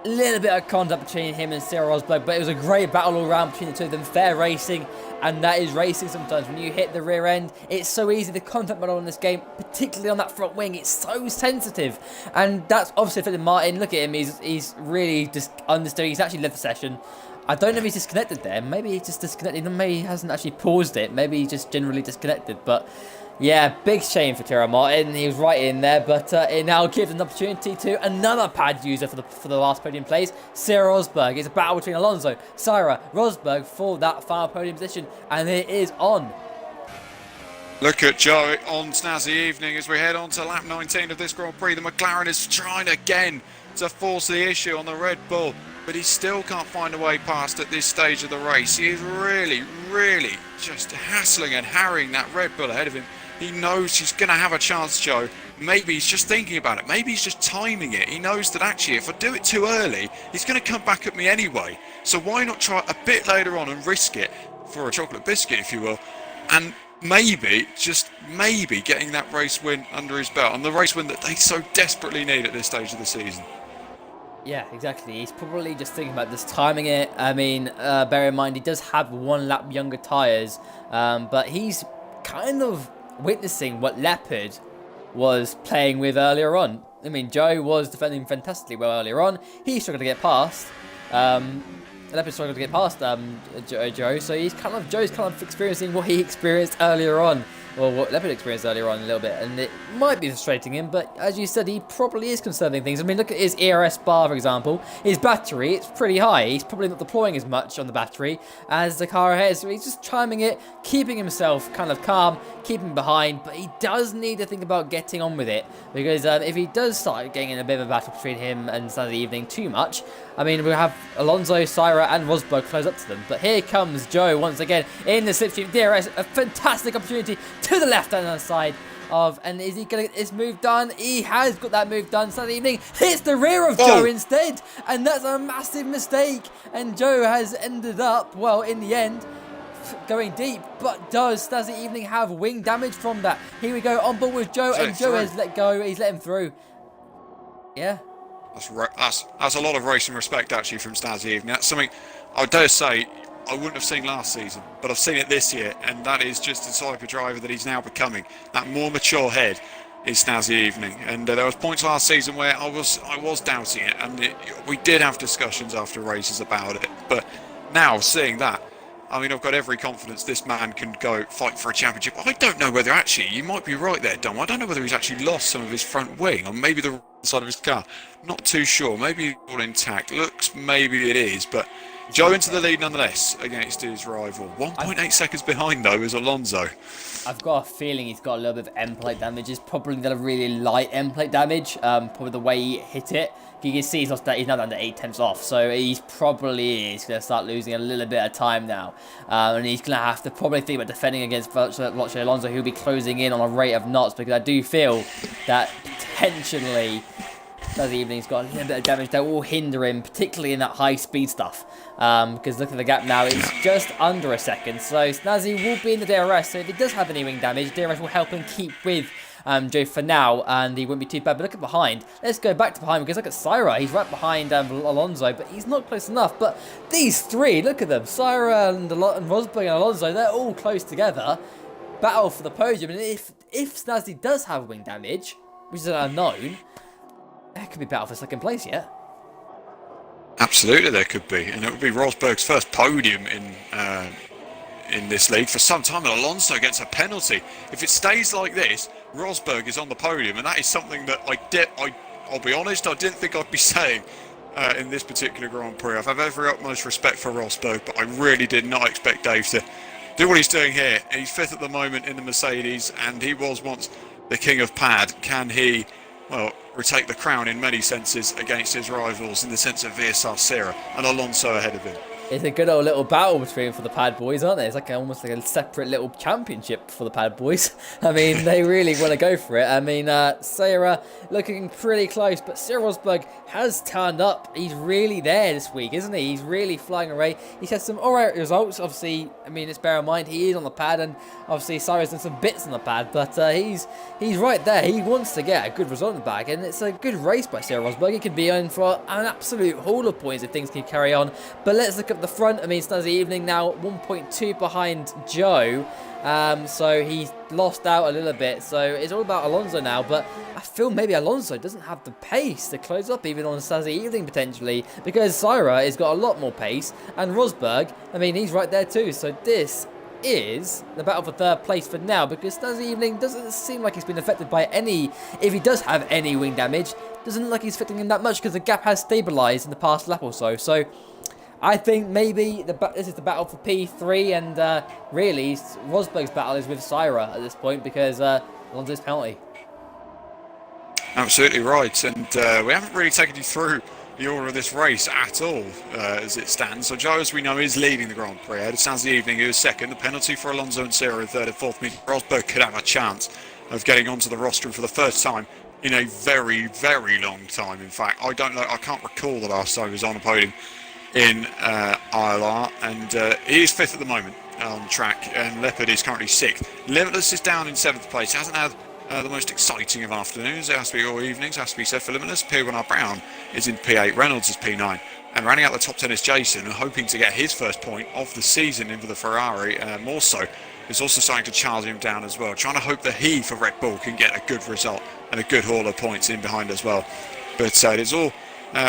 A little bit of contact between him and Cyril Rosberg, but it was a great battle all around between the two of them. Fair racing, and that is racing sometimes. When you hit the rear end, it's so easy. The contact battle in this game, particularly on that front wing, it's so sensitive, and that's obviously affected Martin. Look at him, he's really just understood. He's actually led the session. I don't know if he's disconnected there. Maybe he's just disconnected. Maybe he hasn't actually paused it. Maybe he's just generally disconnected, but yeah, big shame for Tyrrell Martin. He was right in there, but it now gives an opportunity to another pad user for the last podium place, Cyril Rosberg. It's a battle between Alonso, Cyril Rosberg for that final podium position, and it is on. Look at Joe on Snazzy Evening as we head on to lap 19 of this Grand Prix. The McLaren is trying again to force the issue on the Red Bull, but he still can't find a way past at this stage of the race. He is really, really just hassling and harrying that Red Bull ahead of him. He knows he's going to have a chance, Joe. Maybe he's just thinking about it. Maybe he's just timing it. He knows that actually if I do it too early, he's going to come back at me anyway. So why not try a bit later on and risk it for a chocolate biscuit, if you will, and maybe, just maybe, getting that race win under his belt, and the race win that they so desperately need at this stage of the season. Yeah, exactly. He's probably just thinking about just timing it. I mean, bear in mind, he does have 1 lap younger tyres, but he's kind of witnessing what Leopard was playing with earlier on. I mean, Joe was defending fantastically well earlier on. He struggled to get past. Leopard struggled to get past Joe, so Joe's kind of experiencing what he experienced earlier on, or what Leopard experienced earlier on a little bit, and it might be frustrating him, but as you said, he probably is conserving things. I mean, look at his ERS bar, for example. His battery, it's pretty high. He's probably not deploying as much on the battery as the car ahead, so he's just timing it, keeping himself kind of calm, keeping behind, but he does need to think about getting on with it, because if he does start getting in a bit of a battle between him and Saturday evening too much, I mean, we have Alonso, Syra, and Rosberg close up to them. But here comes Joe once again in the slipstream DRS. A fantastic opportunity to the left-hand side of, and is he going to get his move done? He has got that move done. Saturday evening hits the rear of Joe instead, and that's a massive mistake. And Joe has ended up, well, in the end, going deep. But does Saturday evening have wing damage from that? Here we go, on board with Joe, and Joe has let go. He's let him through. Yeah. That's a lot of racing respect, actually, from Stazzy Evening. That's something I dare say I wouldn't have seen last season, but I've seen it this year, and that is just the type of driver that he's now becoming. That more mature head is Stazzy Evening, and there was points last season where I was doubting it, and we did have discussions after races about it. But now seeing that, I mean, I've got every confidence this man can go fight for a championship. I don't know whether actually, you might be right there, Dom. I don't know whether he's actually lost some of his front wing, or maybe the side of his car. Not too sure. Maybe all intact. Looks maybe it is, but Joe into the lead nonetheless against his rival. 1.8 seconds behind though is Alonso. I've got a feeling he's got a little bit of end plate damage. It's probably got a really light end plate damage. Probably the way he hit it. You can see he's now down to 8/10 off, so he's probably going to start losing a little bit of time now. And he's going to have to probably think about defending against virtually Alonso, who'll be closing in on a rate of knots, because I do feel that potentially Snazzy Evening's got a little bit of damage that will hinder him, particularly in that high speed stuff. Because look at the gap now, it's just under a second. So Snazzy will be in the DRS, so if he does have any wing damage, DRS will help him keep with Joe for now, and he wou't be too bad. But look at behind. Let's go back to behind, because look at Syra. He's right behind Alonso, but he's not close enough. But these three, look at them. Syra and Rosberg and Alonso, they're all close together. Battle for the podium. And if Snazzy does have wing damage, which is an unknown, there could be battle for second place yet. Absolutely, there could be, and it would be Rosberg's first podium in this league for some time, and Alonso gets a penalty. If it stays like this, Rosberg is on the podium, and that is something that I'll be honest, I didn't think I'd be saying in this particular Grand Prix. I have every utmost respect for Rosberg, but I really did not expect Dave to do what he's doing here. He's fifth at the moment in the Mercedes, and he was once the king of pad. Can he, well, retake the crown in many senses against his rivals in the sense of VSR Serra and Alonso ahead of him? It's a good old little battle between for the pad boys, aren't they? It's like almost like a separate little championship for the pad boys. I mean, they really want to go for it. I mean, Sarah looking pretty close, but Sarah Rosberg has turned up. He's really there this week, isn't he? He's really flying away. He's had some alright results. Obviously, I mean, let's bear in mind he is on the pad, and obviously Sarah's done some bits on the pad, but he's right there. He wants to get a good result in the bag, and it's a good race by Sarah Rosberg. He could be in for an absolute haul of points if things can carry on. But let's look at the front. I mean, Snazzy Evening now 1.2 behind Joe, so he's lost out a little bit, so it's all about Alonso now. But I feel maybe Alonso doesn't have the pace to close up even on Snazzy Evening potentially, because Syra has got a lot more pace, and Rosberg, I mean, he's right there too. So this is the battle for third place for now, because Snazzy Evening doesn't seem like he's been affected by any, if he does have any wing damage, doesn't look like he's affecting him that much, because the gap has stabilised in the past lap or so. So I think maybe this is the battle for P3, and really Rosberg's battle is with Syra at this point, because Alonso's penalty. Absolutely right, and we haven't really taken you through the order of this race at all as it stands. So Joe, as we know, is leading the Grand Prix. It stands the evening, he was second. The penalty for Alonso and Ciro in third and fourth means Rosberg could have a chance of getting onto the rostrum for the first time in a very, very long time. In fact, I can't recall the last time he was on a podium in ILR, and he is fifth at the moment on track, and Leopard is currently sixth. Limitless is down in seventh place. He hasn't had the most exciting of afternoons. It has to be all evenings, has to be said for Limitless. P1R Brown is in P8, Reynolds is P9, and rounding out the top 10 is Jason, hoping to get his first point of the season in for the Ferrari. More so, is also starting to charge him down as well, trying to hope that he, for Red Bull, can get a good result and a good haul of points in behind as well. But it's all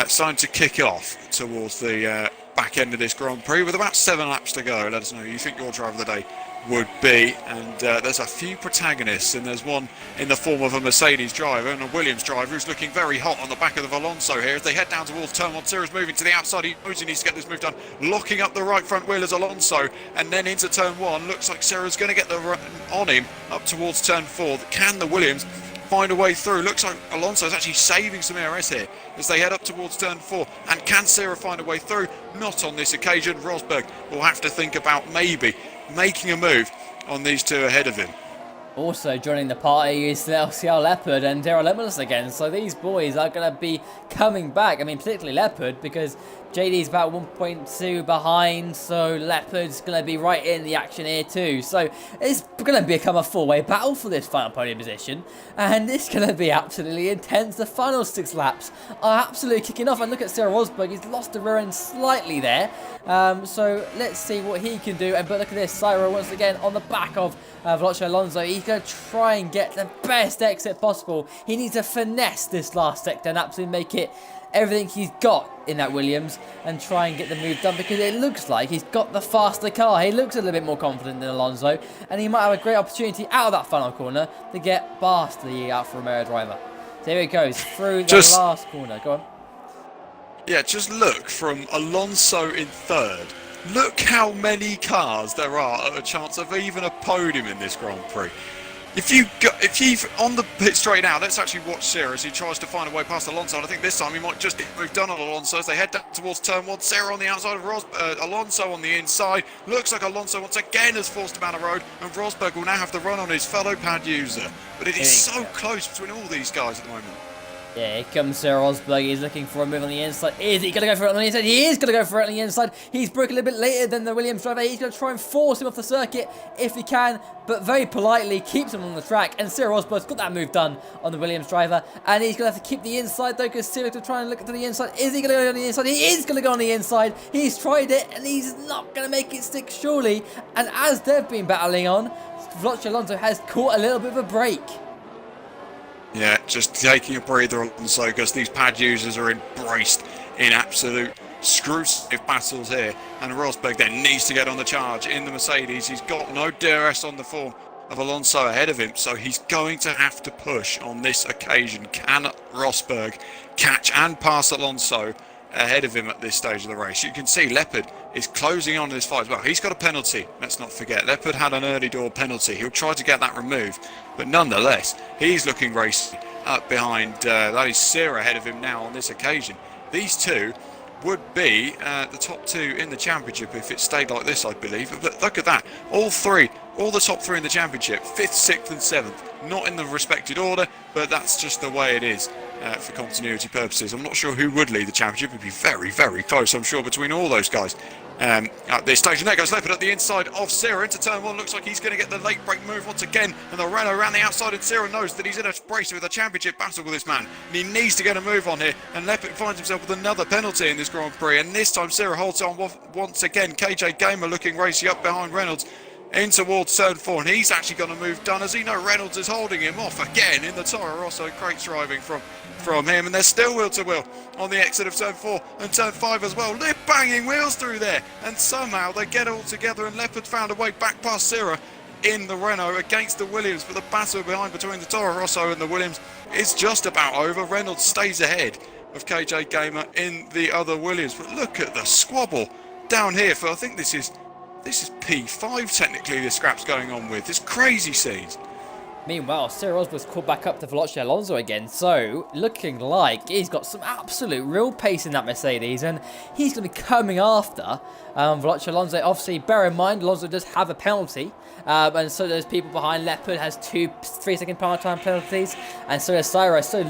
starting to kick off towards the back end of this Grand Prix with about 7 laps to go. Let us know who you think your driver of the day would be, and there's a few protagonists, and there's one in the form of a Mercedes driver and a Williams driver who's looking very hot on the back of the Alonso here as they head down towards turn 1. Ciro's moving to the outside, he knows he needs to get this move done, locking up the right front wheel as Alonso, and then into turn 1. Looks like Ciro's going to get the run on him up towards turn 4. Can the Williams find a way through? Looks like Alonso's actually saving some ERS here as they head up towards turn 4. And can Ciro find a way through? Not on this occasion. Rosberg will have to think about maybe making a move on these two ahead of him. Also joining the party is the LCR Leopard and Daryl Limitless again, so these boys are going to be coming back. I mean, particularly Leopard, because JD's about 1.2 behind, so Leopard's going to be right in the action here too. So it's going to become a four-way battle for this final podium position, and it's going to be absolutely intense. The final 6 laps are absolutely kicking off, and look at Ciro Rosberg, he's lost the rear end slightly there. So let's see what he can do. But look at this, Ciro once again on the back of Veloce Alonso. He's going to try and get the best exit possible. He needs to finesse this last sector and absolutely make it everything he's got in that Williams and try and get the move done, because it looks like he's got the faster car. He looks a little bit more confident than Alonso, and he might have a great opportunity out of that final corner to get past the Alfa Romeo driver. So here he goes through the last corner. Go on. Yeah, just look from Alonso in third. Look how many cars there are at a chance of even a podium in this Grand Prix. If you've on the pit straight now, let's actually watch Ciro as he tries to find a way past Alonso. And I think this time he might just get moved done on Alonso as they head down towards turn 1. Ciro on the outside of Alonso on the inside. Looks like Alonso once again has forced him out of road, and Rosberg will now have to run on his fellow pad user. But it is so close between all these guys at the moment. Yeah, here comes Ciro Rosberg. He's looking for a move on the inside. Is he going to go for it on the inside? He is going to go for it on the inside. He's broken a little bit later than the Williams driver. He's going to try and force him off the circuit if he can, but very politely keeps him on the track. And Ciro Rosberg's got that move done on the Williams driver. And he's going to have to keep the inside though, because Ciro's going to try and look to the inside. Is he going to go on the inside? He is going to go on the inside. He's tried it and he's not going to make it stick, surely. And as they've been battling on, Veloce Alonso has caught a little bit of a break. Yeah, just taking a breather Alonso, because these pad users are embraced in absolute screw-stiff battles here. And Rosberg then needs to get on the charge in the Mercedes. He's got no DRS on the form of Alonso ahead of him, so he's going to have to push on this occasion. Can Rosberg catch and pass Alonso ahead of him at this stage of the race? You can see Leopard is closing on this fight as well. He's got a penalty, let's not forget. Leopard had an early door penalty. He'll try to get that removed, but nonetheless, he's looking racy up behind. That is Ciro ahead of him now on this occasion. These two would be the top 2 in the championship if it stayed like this, I believe. But look at that, all the top 3 in the championship, 5th, 6th and 7th, not in the respected order, but that's just the way it is. For continuity purposes, I'm not sure who would lead the championship. It'd be very, very close, I'm sure, between all those guys at this stage. And there goes Leopard at the inside of Ciro into turn 1. Looks like he's going to get the late break move once again, and the Renault around the outside, and Ciro knows that he's in a brace with a championship battle with this man, and he needs to get a move on here. And Leopard finds himself with another penalty in this Grand Prix, and this time Ciro holds on once again. KJ Gamer looking racy up behind Reynolds in towards turn 4, and he's actually got a move done, as he knows Reynolds is holding him off again in the Toro Rosso. Great driving from him, and they're still wheel to wheel on the exit of turn 4 and turn 5 as well. They're banging wheels through there, and somehow they get it all together, and Leopard found a way back past Ciro in the Renault against the Williams, but the battle behind between the Toro Rosso and the Williams is just about over. Reynolds stays ahead of KJ Gamer in the other Williams, but look at the squabble down here for, I think this is P5 technically, the scrap's going on with. It's crazy scenes. Meanwhile, Cyril Rosberg's caught back up to Veloce Alonso again, so looking like he's got some absolute real pace in that Mercedes, and he's going to be coming after Veloce Alonso. Obviously, bear in mind, Alonso does have a penalty, and so does people behind. Leopard has 2 3-second penalty time penalties, and so does Cyril. So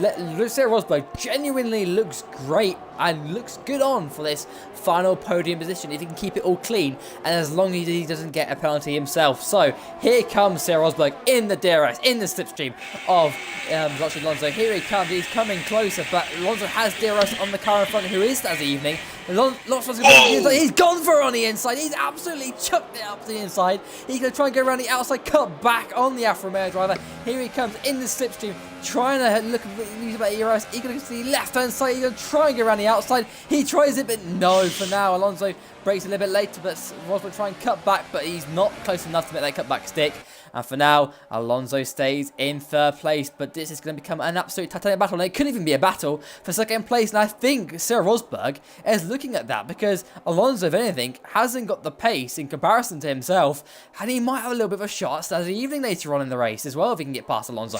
Cyril Rosberg genuinely looks great and looks good on for this final podium position if he can keep it all clean, and as long as he doesn't get a penalty himself. So here comes Cyril Rosberg in the DRS, in the slipstream of Veloce Alonso. Here he comes, he's coming closer, but Alonso has DRS on the car in front, who is that evening. He's gone for it on the inside. He's absolutely chucked it up to the inside. He's going to try and go around the outside, cut back on the Alfa Romeo driver. Here he comes in the slipstream, trying to look at ERS. He's going to the left-hand side. He's going to try and go around the outside. He tries it, but no. For now, Alonso brakes a little bit later, but Rosberg trying to cut back, but he's not close enough to make that cut back stick. And for now, Alonso stays in 3rd place, but this is going to become an absolute titanic battle. And it could even be a battle for 2nd place, and I think Cyril Rosberg is looking at that, because Alonso, if anything, hasn't got the pace in comparison to himself, and he might have a little bit of a shot as the evening later on in the race as well if he can get past Alonso.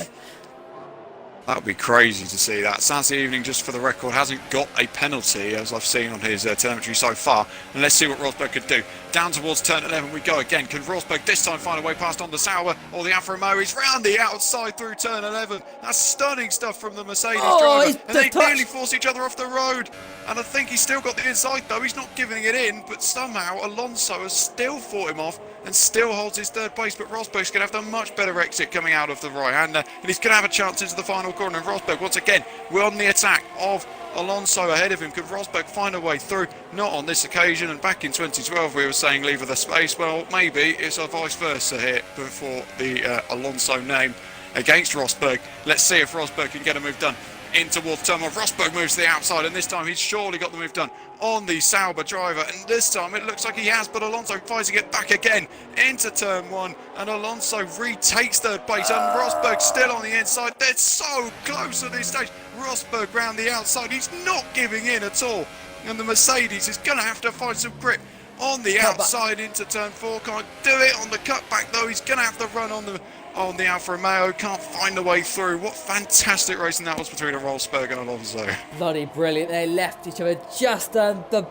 That would be crazy to see that. Saturday evening, just for the record, hasn't got a penalty, as I've seen on his telemetry so far. And let's see what Rosberg could do. Down towards turn 11 we go again. Can Rosberg this time find a way past on the Sauber, or the Alfa Romeo? He's round the outside through turn 11. That's stunning stuff from the Mercedes driver. And they nearly force each other off the road. And I think he's still got the inside, though. He's not giving it in, but somehow Alonso has still fought him off and still holds his 3rd place. But Rosberg's going to have the much better exit coming out of the right-hander, and he's going to have a chance into the final corner. And Rosberg, once again, we're on the attack of Alonso ahead of him. Could Rosberg find a way through? Not on this occasion. And back in 2012 we were saying leave the space. Well, maybe it's a vice versa here for the Alonso name against Rosberg. Let's see if Rosberg can get a move done in towards turn 1. Rosberg moves to the outside, and this time he's surely got the move done on the Sauber driver, and this time it looks like he has, but Alonso tries to get back again into turn 1, and Alonso retakes 3rd place, and Rosberg still on the inside. They're so close at this stage. Rosberg round the outside, he's not giving in at all, and the Mercedes is going to have to find some grip on the outside into turn 4. Can't do it on the cutback though. He's going to have to run on the Alfa Romeo. Can't find a way through. What fantastic racing that was between Rosberg and Alonso. Bloody brilliant. They left each other just the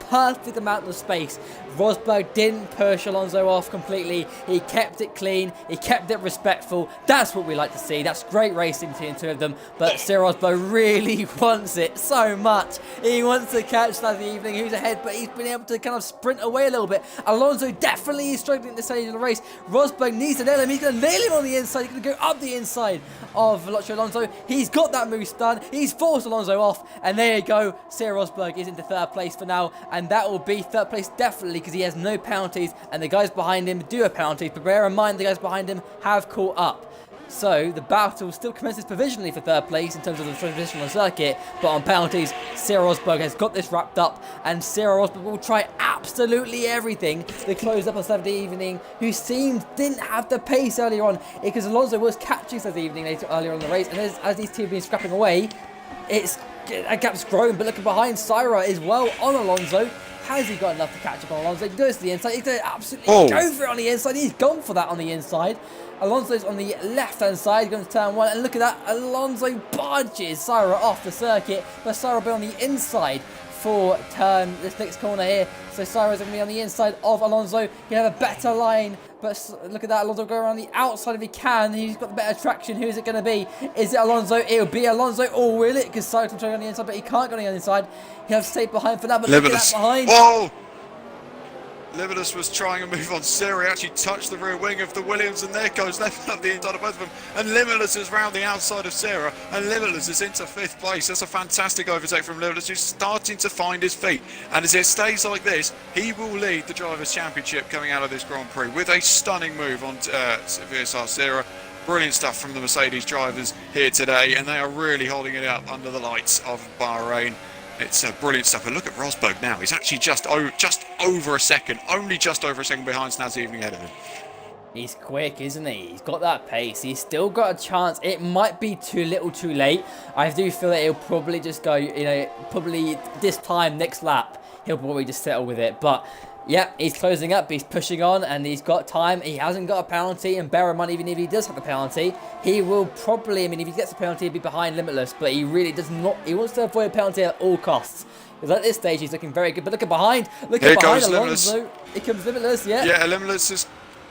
perfect amount of space. Rosberg didn't push Alonso off completely. He kept it clean. He kept it respectful. That's what we like to see. That's great racing between the two of them. But Cyril Rosberg really wants it so much. He wants to catch that evening. Who's ahead, but he's been able to kind of sprint away a little bit. Alonso definitely is struggling at this stage of the race. Rosberg needs to nail him. He's going to nail him on the inside. He's going to go up the inside of Veloce Alonso. He's got that move done. He's forced Alonso off. And there you go. Cyril Rosberg is into 3rd place for now. And that will be 3rd place definitely, because he has no penalties. And the guys behind him do have penalties. But bear in mind, the guys behind him have caught up. So the battle still commences provisionally for 3rd place in terms of the traditional circuit, but on penalties, Cyril Rosberg has got this wrapped up, and Cyril Rosberg will try absolutely everything to close up on Saturday evening, who didn't have the pace earlier on, because Alonso was catching Saturday evening earlier on in the race, and as these two have been scrapping away, a gap's grown. But looking behind, Cyril is well on Alonso. Has he got enough to catch up on Alonso? He goes to the inside. He's going to absolutely go for it on the inside. He's gone for that on the inside. Alonso's on the left-hand side, going to turn 1, and look at that. Alonso barges Cyril off the circuit, but Cyril will be on the inside for this next corner here. So Cyril's going to be on the inside of Alonso. He'll have a better line, but look at that. Alonso will go around the outside if he can. He's got the better traction. Who is it going to be? Is it Alonso? It'll be Alonso. Or will it? Because Cyril's going to go on the inside, but he can't go on the inside. He'll have to stay behind for that, but look at that behind. Whoa! Lividus was trying a move on Cyril. He actually touched the rear wing of the Williams, and there goes left up the inside of both of them. And Lividus is round the outside of Cyril, and Lividus is into 5th place. That's a fantastic overtake from Lividus, who's starting to find his feet. And as it stays like this, he will lead the Drivers' Championship coming out of this Grand Prix with a stunning move on VSR Cyril. Brilliant stuff from the Mercedes drivers here today, and they are really holding it up under the lights of Bahrain. It's brilliant stuff. And look at Rosberg now. He's actually just over a second, only just over a second behind Snaz evening ahead of him. He's quick, isn't he? He's got that pace. He's still got a chance. It might be too little too late. I do feel that he'll probably just go, probably this time, next lap, he'll probably just settle with it. But Yep, he's closing up, he's pushing on, and he's got time. He hasn't got a penalty, and bear in mind, even if he does have a penalty, he will probably, I mean, if he gets a penalty, he'll be behind Limitless, but he really does not, he wants to avoid a penalty at all costs. Because at this stage, he's looking very good, but look at behind, Alonso. Here comes Limitless, yeah. Yeah, Limitless is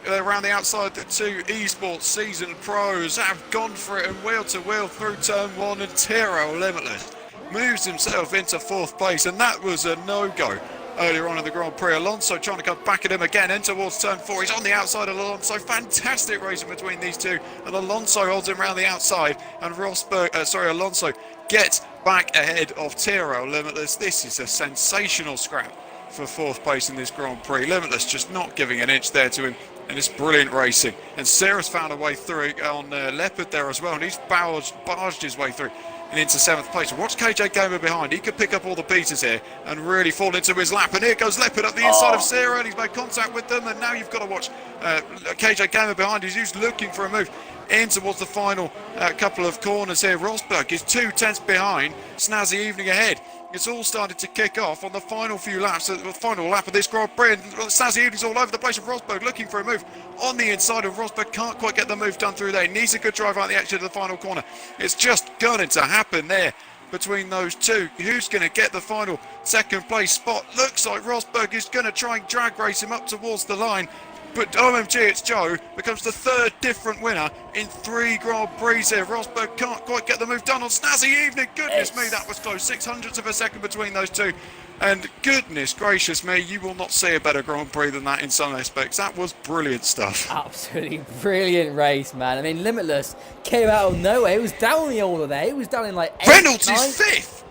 around the outside. The two Esports seasoned pros have gone for it and wheel to wheel through turn one, and Tiro Limitless moves himself into fourth place, and that was a no-go earlier on in the Grand Prix. Alonso trying to come back at him again in towards turn four. He's on the outside of Alonso. Fantastic racing between these two, and Alonso holds him around the outside, and Alonso gets back ahead of Tiro Limitless. This is a sensational scrap for fourth place in this Grand Prix. Limitless just not giving an inch there to him, and it's brilliant racing. And Sarah's found a way through on Leopard there as well, and he's barged his way through and into seventh place. Watch KJ Gamer behind. He could pick up all the pieces here and really fall into his lap. And here goes Leopard up the inside of Sarah, and he's made contact with them. And now you've got to watch KJ Gamer behind. He's looking for a move in towards the final couple of corners here. Rosberg is 2/10 behind. Snazzy Evening ahead. It's all started to kick off on the final few laps, the final lap of this Grand Prix. And Snazzy Evening's all over the place of Rosberg, looking for a move on the inside of Rosberg. Can't quite get the move done through there. He needs a good drive out the action of the final corner. It's just going to happen there between those two. Who's going to get the final second place spot? Looks like Rosberg is going to try and drag race him up towards the line. But OMG, it's Joe, becomes the third different winner in 3 Grand Prix here. Rosberg can't quite get the move done on Snazzy Evening. Goodness me, that was close. 600ths of a second between those two. And goodness gracious me, you will not see a better Grand Prix than that in some aspects. That was brilliant stuff. Absolutely brilliant race, man. I mean, Limitless came out of nowhere. He was down the order there. He was down in like 8th, Reynolds 9th. is 5th!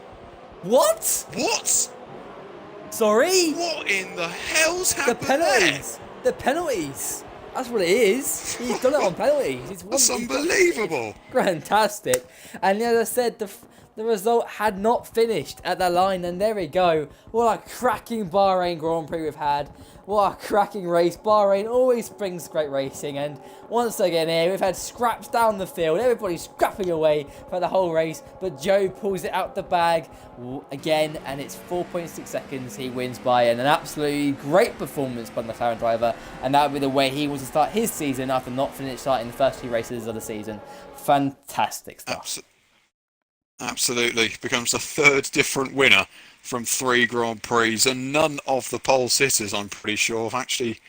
What? What? Sorry? What in the hell's happened The penalties. The penalties. That's what it is. He's done it on penalties. That's unbelievable. Fantastic. And as I said, the result had not finished at the line. And there we go. What a cracking Bahrain Grand Prix we've had. What a cracking race. Bahrain always brings great racing. And once again here, we've had scraps down the field. Everybody's scrapping away for the whole race. But Joe pulls it out the bag again. And it's 4.6 seconds he wins by. And an absolutely great performance by the McLaren driver. And that would be the way he wants to start his season after not starting the first 2 races of the season. Fantastic stuff. Absolutely. Becomes the third different winner from 3 Grand Prix, and none of the pole sitters, I'm pretty sure, have actually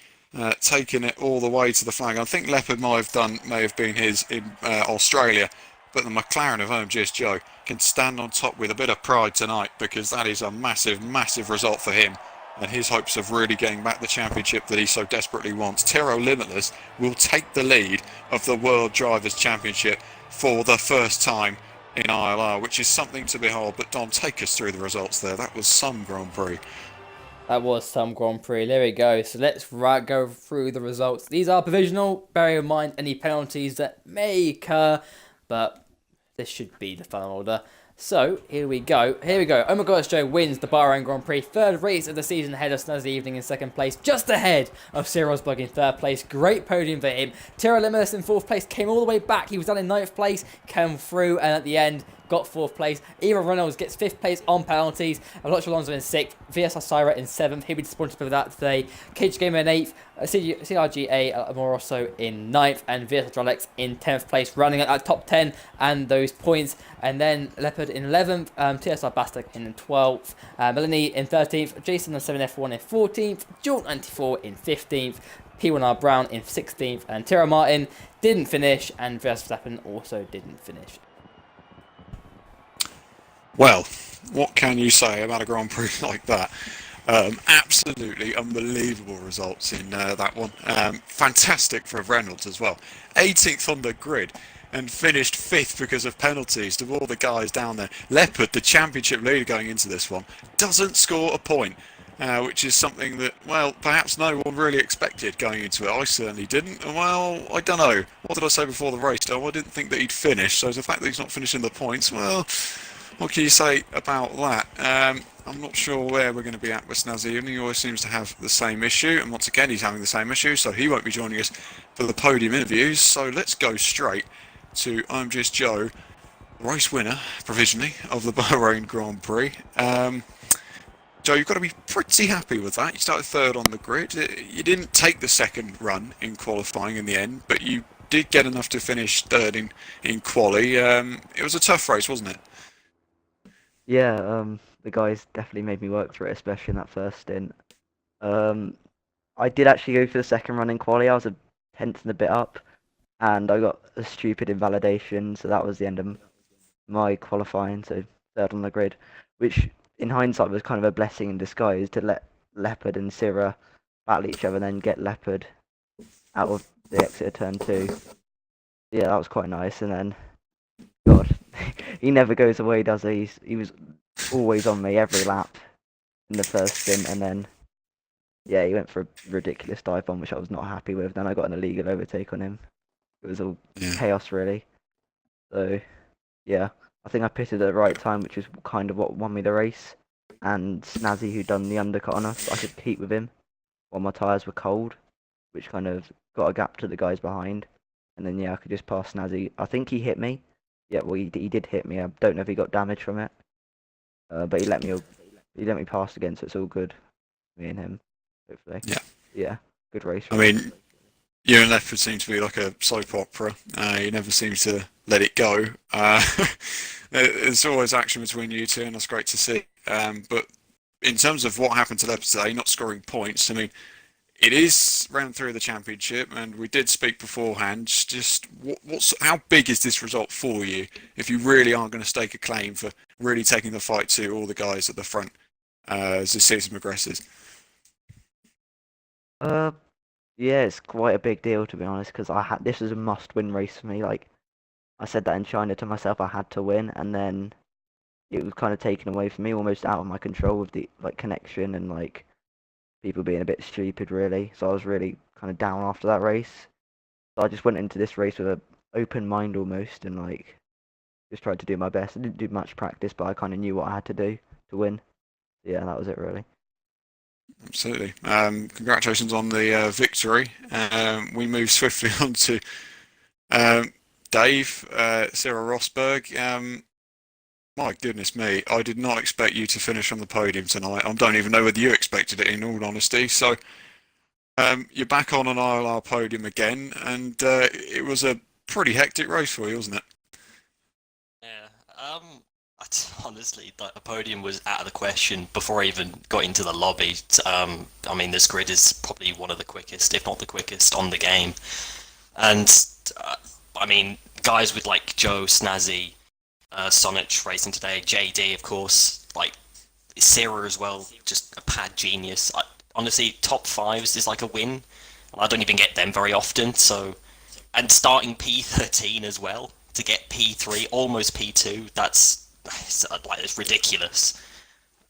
taken it all the way to the flag. I think Leopard may have been his in Australia, but the McLaren of OMGS Joe can stand on top with a bit of pride tonight, because that is a massive, massive result for him and his hopes of really getting back the championship that he so desperately wants. Tiro Limitless will take the lead of the World Drivers' Championship for the first time in ILR, which is something to behold. But Dom, take us through the results there. That was some Grand Prix. That was some Grand Prix. There we go. So let's go through the results. These are provisional. Bear in mind any penalties that may occur, but this should be the final order. So here we go. Oh my gosh, Joe wins the Bahrain Grand Prix. 3rd race of the season ahead of Snazzy Evening in 2nd place. Just ahead of Cyril Rosberg in 3rd place. Great podium for him. Tiro Limitless in 4th place. Came all the way back. He was down in 9th place. Came through, and at the end got 4th place. Eva Reynolds gets 5th place on penalties. Alonso Alonso in 6th. VS Asira in 7th. He'll be disappointed with that today. Cage Gamer in 8th. CRGA Amoroso in 9th. And VS Hydraulics in 10th place. Running at that top 10 and those points. And then Leopard in 11th. TSR Bastak in 12th. Melanie in 13th. Jason on 7F1 in 14th. Jort 94 in 15th. P1R Brown in 16th. And Tara Martin didn't finish. And Verstappen also didn't finish. Well, what can you say about a Grand Prix like that? Absolutely unbelievable results in that one. Fantastic for Reynolds as well. 18th on the grid and finished 5th because of penalties to all the guys down there. Leopard, the championship leader going into this one, doesn't score a point, which is something that, well, perhaps no one really expected going into it. I certainly didn't. Well, I don't know. What did I say before the race? Oh, I didn't think that he'd finish. So the fact that he's not finishing the points, well, what can you say about that? I'm not sure where we're going to be at with Snazzy. He always seems to have the same issue, and once again he's having the same issue, so he won't be joining us for the podium interviews. So let's go straight to OMGS Joe, race winner, provisionally, of the Bahrain Grand Prix. Joe, you've got to be pretty happy with that. You started third on the grid. You didn't take the second run in qualifying in the end, but you did get enough to finish third in quali. It was a tough race, wasn't it? Yeah, the guys definitely made me work through it, especially in that first stint. Um, I did actually go for the second run in quali. I was a tenth and a bit up, and I got a stupid invalidation, so that was the end of my qualifying, so third on the grid, which in hindsight was kind of a blessing in disguise to let Leopard and Syrah battle each other and then get Leopard out of the exit of turn two. Yeah, that was quite nice, and then, God, he never goes away, does he? He was always on me every lap in the first stint, and then yeah, he went for a ridiculous dive bomb, which I was not happy with. Then I got an illegal overtake on him. It was all Yeah. chaos, really. So yeah, I think I pitted at the right time, which is kind of what won me the race. And Snazzy, who done the undercut on us, I could keep with him while my tyres were cold, which kind of got a gap to the guys behind. And then yeah, I could just pass Snazzy. I think he hit me. Yeah, well he did hit me. I don't know if he got damage from it, but he let me pass again, so it's all good. Me and him, hopefully. Yeah. Yeah, good race. I Really. mean, you and Leopard seem to be like a soap opera. You never seem to let it go. There's always action between you two, and that's great to see. But in terms of what happened to Leopard today, not scoring points, I mean, it is round three of the championship, and we did speak beforehand. Just how big is this result for you? If you really are going to stake a claim for really taking the fight to all the guys at the front as the season progresses. Uh, yeah, it's quite a big deal to be honest, because this was a must-win race for me. Like I said that in China to myself, I had to win, and then it was kind of taken away from me, almost out of my control with the like connection and like people being a bit stupid, really. So I was really kind of down after that race. So I just went into this race with an open mind almost, and like just tried to do my best. I didn't do much practice, but I kind of knew what I had to do to win. Yeah, that was it really. Absolutely. Congratulations on the victory. We move swiftly on to Dave, Sarah Rosberg. My goodness me, I did not expect you to finish on the podium tonight. I don't even know whether you expected it, in all honesty. So you're back on an ILR podium again, and it was a pretty hectic race for you, wasn't it? Yeah, honestly, like the podium was out of the question before I even got into the lobby. I mean, this grid is probably one of the quickest, if not the quickest, on the game. And I mean, guys with like Joe, Snazzy, Sonich racing today, JD, of course, like Sarah as well, just a pad genius. Honestly, top fives is like a win, and I don't even get them very often. So, and starting P13 as well to get P3, almost P2. It's ridiculous.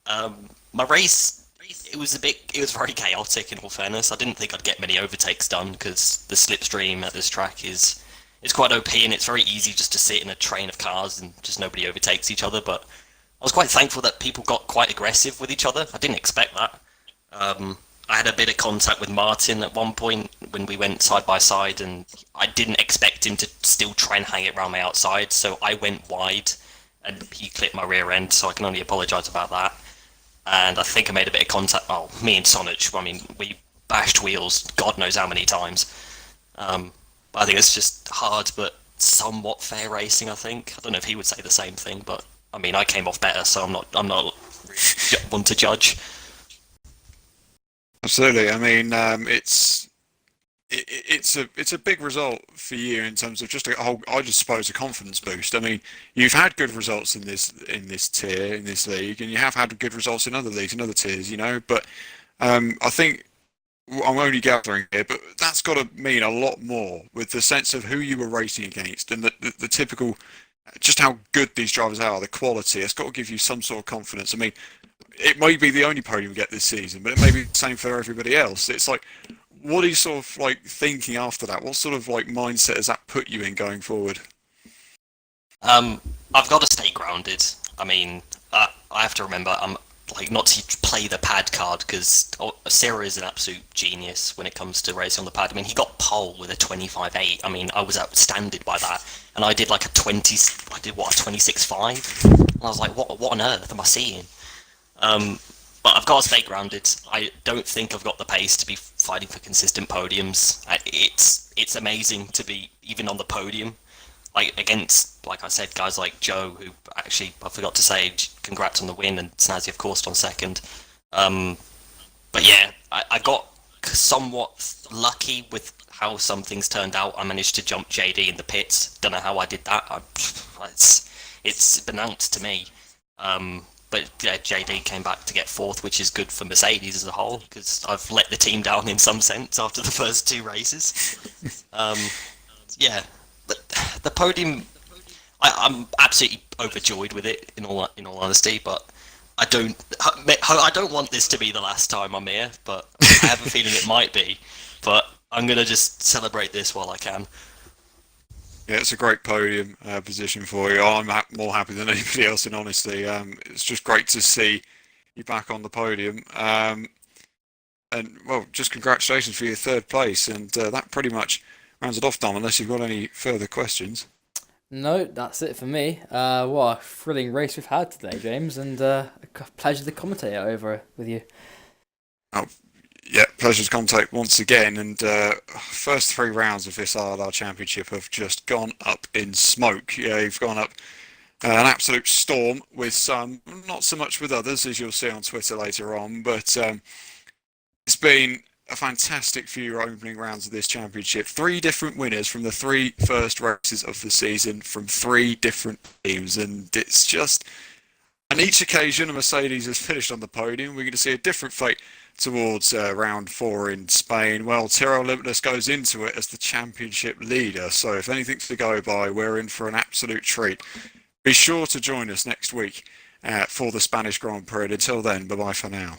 My race, it was very chaotic in all fairness. I didn't think I'd get many overtakes done because the slipstream at this track is quite OP, and it's very easy just to sit in a train of cars and just nobody overtakes each other. But I was quite thankful that people got quite aggressive with each other. I didn't expect that. I had a bit of contact with Martin at one point when we went side by side, and I didn't expect him to still try and hang it around my outside, so I went wide, and he clipped my rear end, so I can only apologise about that. And I think I made a bit of contact. Oh, me and Sonich, I mean, we bashed wheels God knows how many times. But I think it's just hard, but somewhat fair racing, I think. I don't know if he would say the same thing, but I mean, I came off better, so I'm not really one to judge. Absolutely. I mean, it's a big result for you in terms of just a whole, I just suppose, a confidence boost. I mean, you've had good results in this tier, in this league, and you have had good results in other leagues, in other tiers, you know. But I think I'm only gathering here, but that's got to mean a lot more with the sense of who you were racing against and the typical, just how good these drivers are, the quality. It's got to give you some sort of confidence. I mean, it may be the only podium you get this season, but it may be the same for everybody else. It's like, what are you sort of like thinking after that? What sort of like mindset has that put you in going forward? I've got to stay grounded. I mean, I have to remember I'm like not to play the pad card because Sarah is an absolute genius when it comes to racing on the pad. I mean, he got pole with a 25.8. I mean, I was outstanded by that, and I did like a 20. I did what, a 26.5? And I was like, what on earth am I seeing? But But I've got to stay grounded. I don't think I've got the pace to be fighting for consistent podiums. It's amazing to be even on the podium, like against, like I said, guys like Joe, who actually I forgot to say congrats on the win, and Snazzy of course on second. But yeah, I got somewhat lucky with how some things turned out. I managed to jump JD in the pits. Don't know how I did that. It's bananas to me. But yeah, JD came back to get fourth, which is good for Mercedes as a whole, because I've let the team down in some sense after the first two races. Yeah, but the podium, I'm absolutely overjoyed with it in all honesty. But I don't want this to be the last time I'm here, but I have a feeling it might be. But I'm gonna just celebrate this while I can. Yeah, it's a great podium position for you. I'm more happy than anybody else, in honesty. It's just great to see you back on the podium. And, well, just congratulations for your third place. And that pretty much rounds it off, Dom, unless you've got any further questions. No, that's it for me. What a thrilling race we've had today, James, and a pleasure to commentate over with you. Oh, yeah, pleasure to commentate once again. And first 3 rounds of this ILR Championship have just gone up in smoke. Yeah, you've gone up an absolute storm with some, not so much with others, as you'll see on Twitter later on. But it's been a fantastic few opening rounds of this championship. 3 different winners from the 3 first races of the season from 3 different teams. And it's just, on each occasion, a Mercedes has finished on the podium. We're going to see a different fate towards round 4 in Spain. Well, Tyrrell Limitless goes into it as the championship leader. So if anything's to go by, we're in for an absolute treat. Be sure to join us next week for the Spanish Grand Prix. Until then, bye-bye for now.